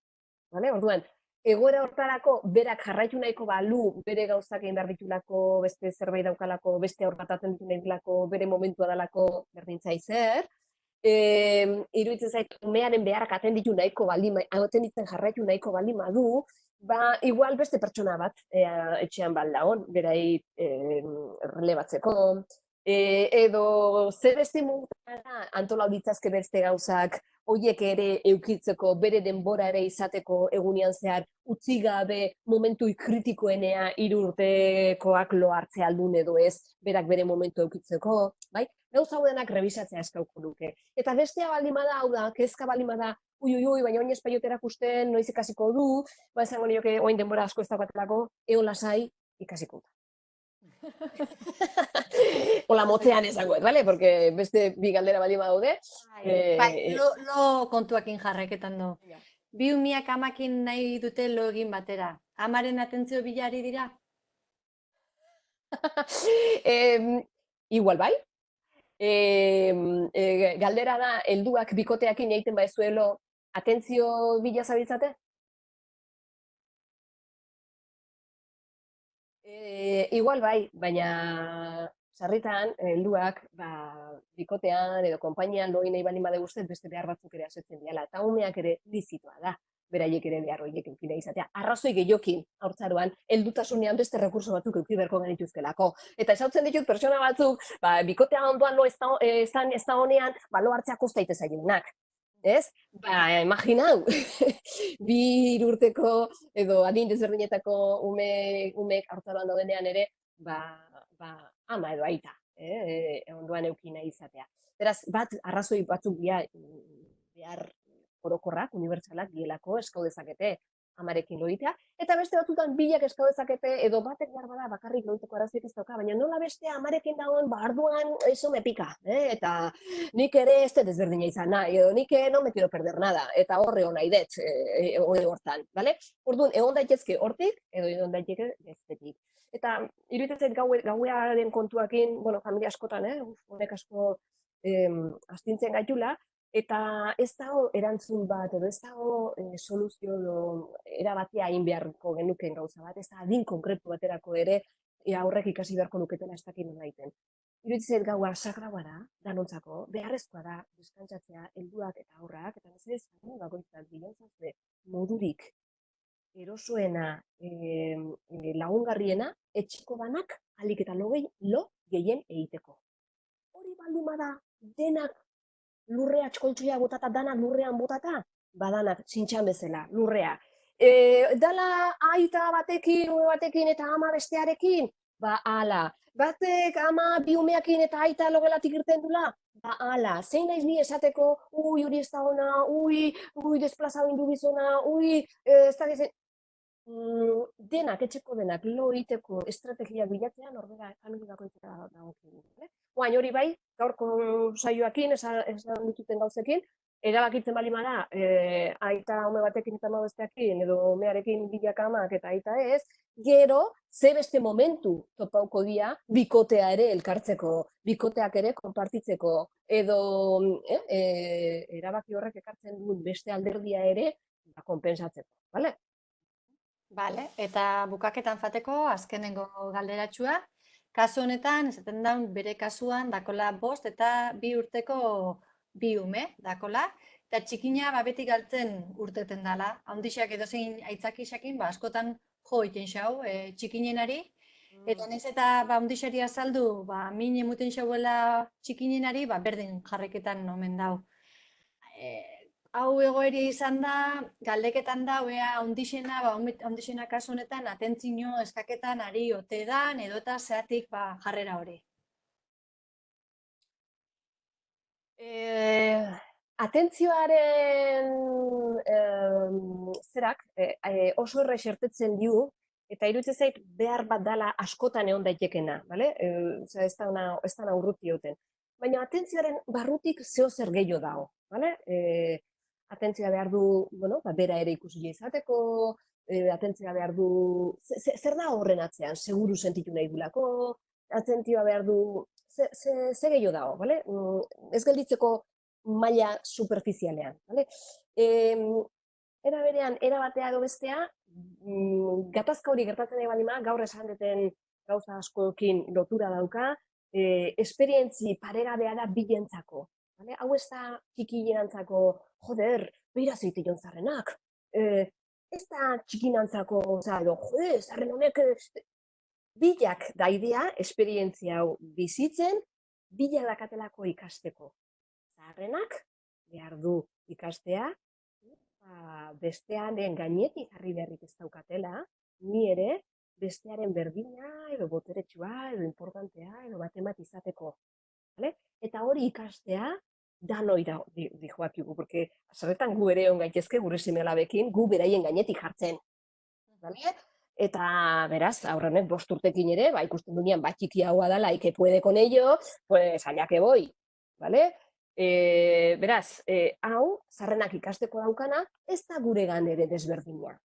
Orduan, egoera hortarako berak jarraitu nahiko balu, bere gauzak egin behar ditulako, beste zerbait daukalako, beste aur bat atenditu nahi delako, bere momentua dalako berdintzai zer, iruditzen zait, umearen beharrak atenditu nahiko baldin, atenditzen jarraitu nahiko baldin badu, igual beste pertsona bat etxean baldaon, berai relebatzeko, edo zer beste mugutara antolau ditzazke beste gauzak, horiek ere eukitzeko, bere denbora ere izateko egunean zehar, utzi gabe momentu kritikoenea 3 urtekoak lo hartzea aldun edo ez, berak bere momentu eukitzeko, bai? Gauza hau denak rebisatzea eskauko duke. Eta bestea baldin bada, hau da, kezka baldin bada, baina oin espaiot erakusten, noiz ikasiko du, esango nioke oin denbora asko ez daukatelako, eo lasai ikasiko da. Ola motzean esango, bale? Porque beste bi galdera baldin badaude. Bai, lo kontuakin jarraiketan du. Bi umiak amakin nahi dute lo egin batera. Amaren atentzio bilari dira? Igual bai. Galdera da, helduak bikoteakin egiten baizuelo, atentzio bila zabiltzate? Igual bai, baina sarritan, helduak bikotean edo konpainian loi nahi baldin badugu ustez beste behar batzuk ere asetzen diala. Eta umeak ere lizitoa da, beraiek ere behar horiek eukidea izatea. Arrazoi gehiokin, haurtzaroan, heldutasunean beste rekurso batzuk euki beharko genituzkelako. Eta esautzen ditut pertsona batzuk, bikotea ondoan lo ez da honean, lo hartzea kosta ite zaienak. Ez? Imaginau, 2 urteko edo adin desberdinetako umeek haurtzaroan daudenean ere, ama edo aita, ondoan euki nahi izatea. Beraz, arrazoi batzuk behar orokorrak, unibertsalak dielako eskau dezakete amarekin loitea, eta beste batzutan bilak eskau dezakete, edo batek behar bada bakarrik loiteko arazoik ez dauka, baina nola bestea amarekin dagoen, arduan eso me pika, eta nik ere ez dut ezberdina izan nahi, edo nik no me quiero perder nada, eta horre hona idet, hortan, bale? Orduan, egon daitezke hortik, edo egon daiteke bestetik. Eta iruditzen gauearen kontuakin, familia askotan, honek asko astintzen gaitula, eta ez dago erantzun bat, edo ez dago soluzio erabatea egin beharko genuken gauza bat, ez da adin konkretu baterako ere, aurrek ikasi beharko luketela ez dakit nola egiten. iruditzen zait gaua sagraua da, danontzako, beharrezkoa da, deskantzatzea, helduak eta haurrak, eta mesedez, bakoitzak bilatzatze modurik erosoena, lagungarriena, etxeko banak, ahalik eta lo gehien egiteko. Hori baldin bada, denak lurrea txkoltxoia botata, danak lurrean botata, badanak txintxan bezala, lurrea. Dala aita batekin, ume batekin eta ama bestearekin, ba ala. Batek ama bi umeakin eta aita logelatik irten dula, ba ala. Zein naiz ni esateko, ui, hori ez da ona, ui, desplazau indu bizona, ui, ez da gizen. Denak, etxeko denak, lo egiteko estrategiak bilatzea norbera familia bakoitzera dagokigu. Baina hori bai, gaurko saioakin, esan dituten gauzekin, erabakitzen bali bada, aita ume batekin eta ama besteakin, edo umearekin bilaka amak eta aita ez, gero, ze beste momentu topauko dia, bikotea ere elkartzeko, bikoteak ere konpartitzeko, edo erabaki horrek ekartzen duen beste alderdia ere, konpensatzeko, bale? Vale, eta bukaketan fateko azkenengo galderatxua. Kasu honetan, esaten daun bere kasuan, dakola 5 eta 2 urteko bi ume, dakola. Eta txikina beti galtzen urteten dala. Handixak edozein aitzakixakin, askotan jo iten xau, txikinenari. Eta naiz eta handixari azaldu, min emuten xauela txikinenari, berdin jarreketan omen dau. Hau egoeri izan da, galdeketan da, ea ondixena kasu honetan atentzio eskaketan ari ote dan, edota zeatik jarrera hori. Atentzioaren zerak oso erre xertetzen diu, eta iruditzen zait behar bat dala askotan egon daitekena, bale? Ez da urruti hoten. Baina atentzioaren barrutik zeo zer gehiago dago, bale? Atentzioa behar du, bera ere ikusi izateko, atentzioa behar du, zer da horren atzean, seguru sentitu nahi dulako, atentzioa behar du, ze gehiago dago, bale? Ez gelditzeko maila superfizialean, bale? Era berean, era batea edo bestea, gatazka hori gertatzen nahi balima, gaur esan duten gauza askokin lotura dauka, esperientzi paregabea da bilentzako. Hau ez da txikienantzako, joder, beira zeite jon zarrenak. Ez da txikinantzako, joder, zarren honek, bilak da idea, esperientzia hau bizitzen, bila dakatelako ikasteko. Zarrenak, behar du ikastea, bestearen gainetik jarri beharrik ez daukatela, ni ere, bestearen berdina, edo boteretsua, edo importantea, edo batemat izateko. Eta hori ikastea, danoi da dijoakigu, porque zerretan gu ere on gaitezke gure seme-alabekin, gu beraien gainetik jartzen. Eta, beraz, aurrenek 5 urtekin ere, ikusten dunean, txiki haua dela, que puede con ello, pues, allá que voy, vale? Beraz, hau, zarrenak ikasteko daukana, ez da guregan ere desberdina.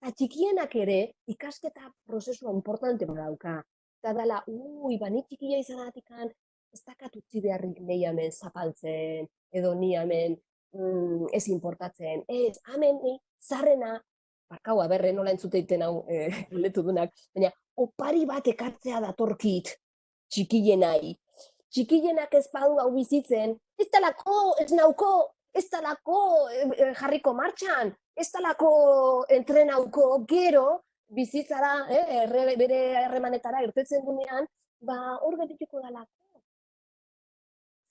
Eta txikienak ere, ikasketa prozesua importante dauka. Eta dela, ni txikia izanatikan, ez dakat utzi beharrik nahi hemen zapaltzen, edo ni hemen ez importatzen. Ez, hemen zarrena, barkaua berre nola entzuteiten hau letu dunak, baina opari bat ekartzea datorkit txikienai. Txikienak ez badu hau bizitzen, ez talako, ez nauko, ez talako jarriko martxan, ez talako entrenauko gero, bizitzara, bere harremanetara irtetzen dunean, hor geldituko dalako.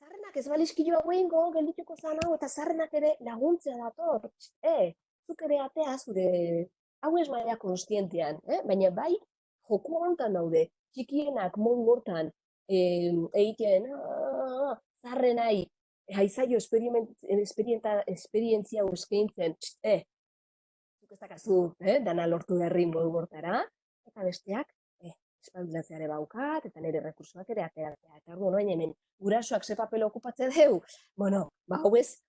Zarrenak ez balizkilo hauengo, geldituko zan hau, eta zarrenak ere laguntzea dator. Zuk ere atea zure, hau ez maila konstientean, baina bai, joku hontan daude, txikienak modu hortan, egiten, zarrenai, haizaio esperientzia eskaintzen, zuk ez dakazu, dana lortu berri modu hortara, eta besteak, espabilatzeare baukat, eta nire rekursoak ere ateratzea. Eta orduan, hemen, gurasoak ze papel okupatze deu, hau ez,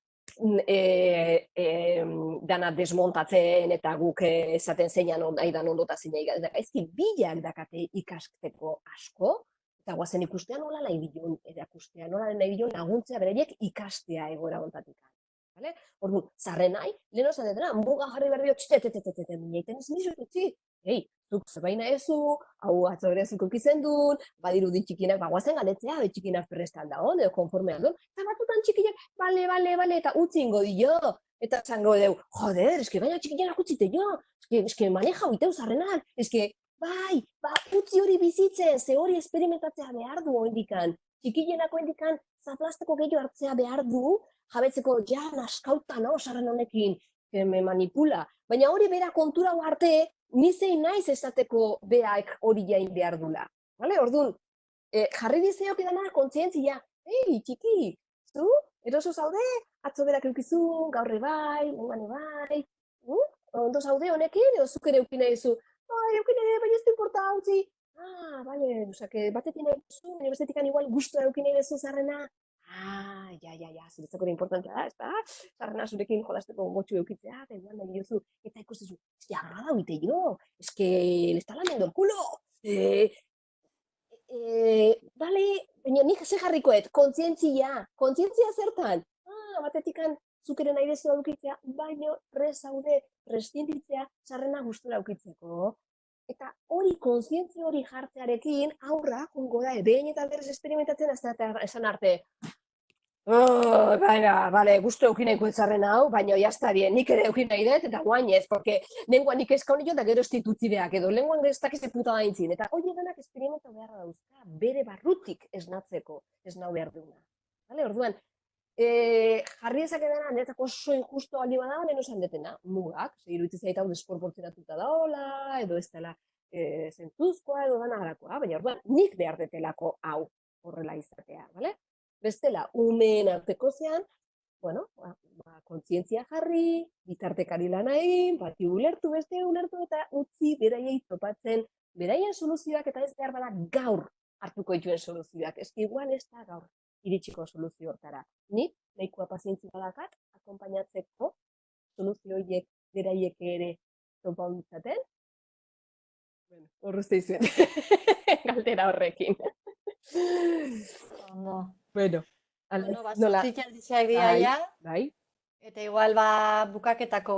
dana desmontatzen eta guk esaten zeinan aidan ondota zeina gaizki bilak dakate ikasteko asko, eta guazen ikustea nola nahi dion, erakustea nola nahi dion laguntzea beraiek ikastea egoera ontatik. Orduan, zarren nahi, lehen osan dutena, muga jarri berri hau, mineiten ez nizu utzi, zuk zerbaina ezu, hau atzo ere zuk eukitzen duen, badirudi txikinak, guazen galetzea, txikinak prestan dago, edo konformean duen, eta batutan txikinak, bale, eta utzi ingo dio, eta zango deu, joder, eske baina txikinak utzite jo, eske maneja uiteu zarrenak, eske, bai, utzi hori bizitzen, ze hori esperimentatzea behar du oindikan, txikienako oindikan zaplasteko gehiago hartzea behar du, jabetzeko, ja, naskauta, no, sarren honekin, me manipula, baina hori bera kontura arte, ni zein naiz esateko beak hori jain behar dula. Vale? Orduan, jarri dizeok edana kontzientzia, ei, txiki, zu, eroso zaude, atzo berak eukizun, gaurre bai, lengane bai, ondo zaude honekin, edo zuk ere eukine dizu, eukine, baina ez du importa utzi, bale, osake, batekin nahi duzu, baina bestetikan igual gustua eukine dizu zarrena, ja, zuretzako importantea da, ez da? Zarrena zurekin jolasteko gotxu eukitzea, eta igual nahi duzu, eta ikustezu, eski agrada huite jo, eski, le está lamiendo el culo, bale, baina nik ze jarrikoet, kontzientzia zertan, batetikan zukeren nahi dezu eukitzea, baina zaude, prestinditzea, zarrena gustura eukitzeko, eta hori kontzientzia hori jartzearekin, aurra, jongo da, behin eta berrez esperimentatzen esan arte, baina, bale, guztu eukin nahi zarren hau, baina jaztarien, nik ere eukin nahi dut, eta guain ez, porque lenguan nik eska honi jo, da gero estitutzi beak, edo lenguan ez dakize puta daintzin, eta hori edanak esperimenta beharra dauzka, bere barrutik esnatzeko, esnau behar duguna. Vale, orduan, jarri ezak edana, niretzako oso injusto aldi bada, neno esan detena, mugak, iruditzen zait hau desproportzionatuta daola, edo ez dela zentzuzkoa, edo dana harakoa, baina orduan, nik behar detelako hau horrela izatea, bale? Bestela, umeen arteko zean, bueno, kontzientzia jarri, bitartekari lan egin, bati ulertu, beste ulertu, eta utzi beraiei topatzen, beraien soluzioak eta ez behar bada gaur hartuko dituen soluzioak. Ez igual ez da gaur iritsiko soluzio hortara. Nik, nahikoa pazientzi badakat, akompainatzeko soluzio horiek beraiek ere topa ditzaten. Bueno, horrezte izuen, galdera horrekin. Ondo. Bueno, nola, zortzikaldizeak dira, bai. Eta igual bukaketako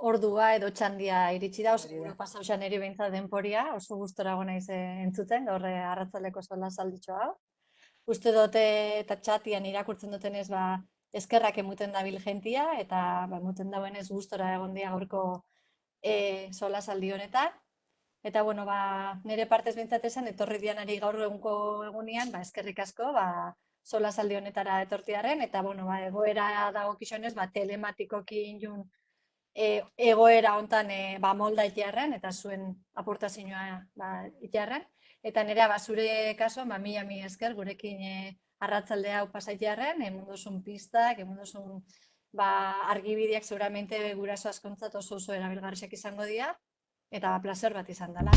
ordua edo txandia iritsi da, oso gure pasauxan eri behintzat denporia, oso gustora gona entzuten, gaur arratzaleko sola salditxo hau. Uste dute eta txatian irakurtzen dutenez, eskerrak emuten dabil jentia, eta emuten dauenez gustora egon dia gaurko sola saldi honetan. Eta, bueno, nire partez behintzat esan, etorri dianari gaur egunko egunean, eskerrik asko, sola saldi honetara etortiaren, eta, bueno, egoera dago kixonez, telematikokin jun egoera hontan molda itiarren, eta zuen aportazioa itiarren. Eta nire, zure kaso, mila esker, gurekin arratzalde hau pasaitiarren, emundozun pistak, emundozun argibideak seguramente guraso askontzat oso erabilgarriak izango dira, eta plazer bat izan dela.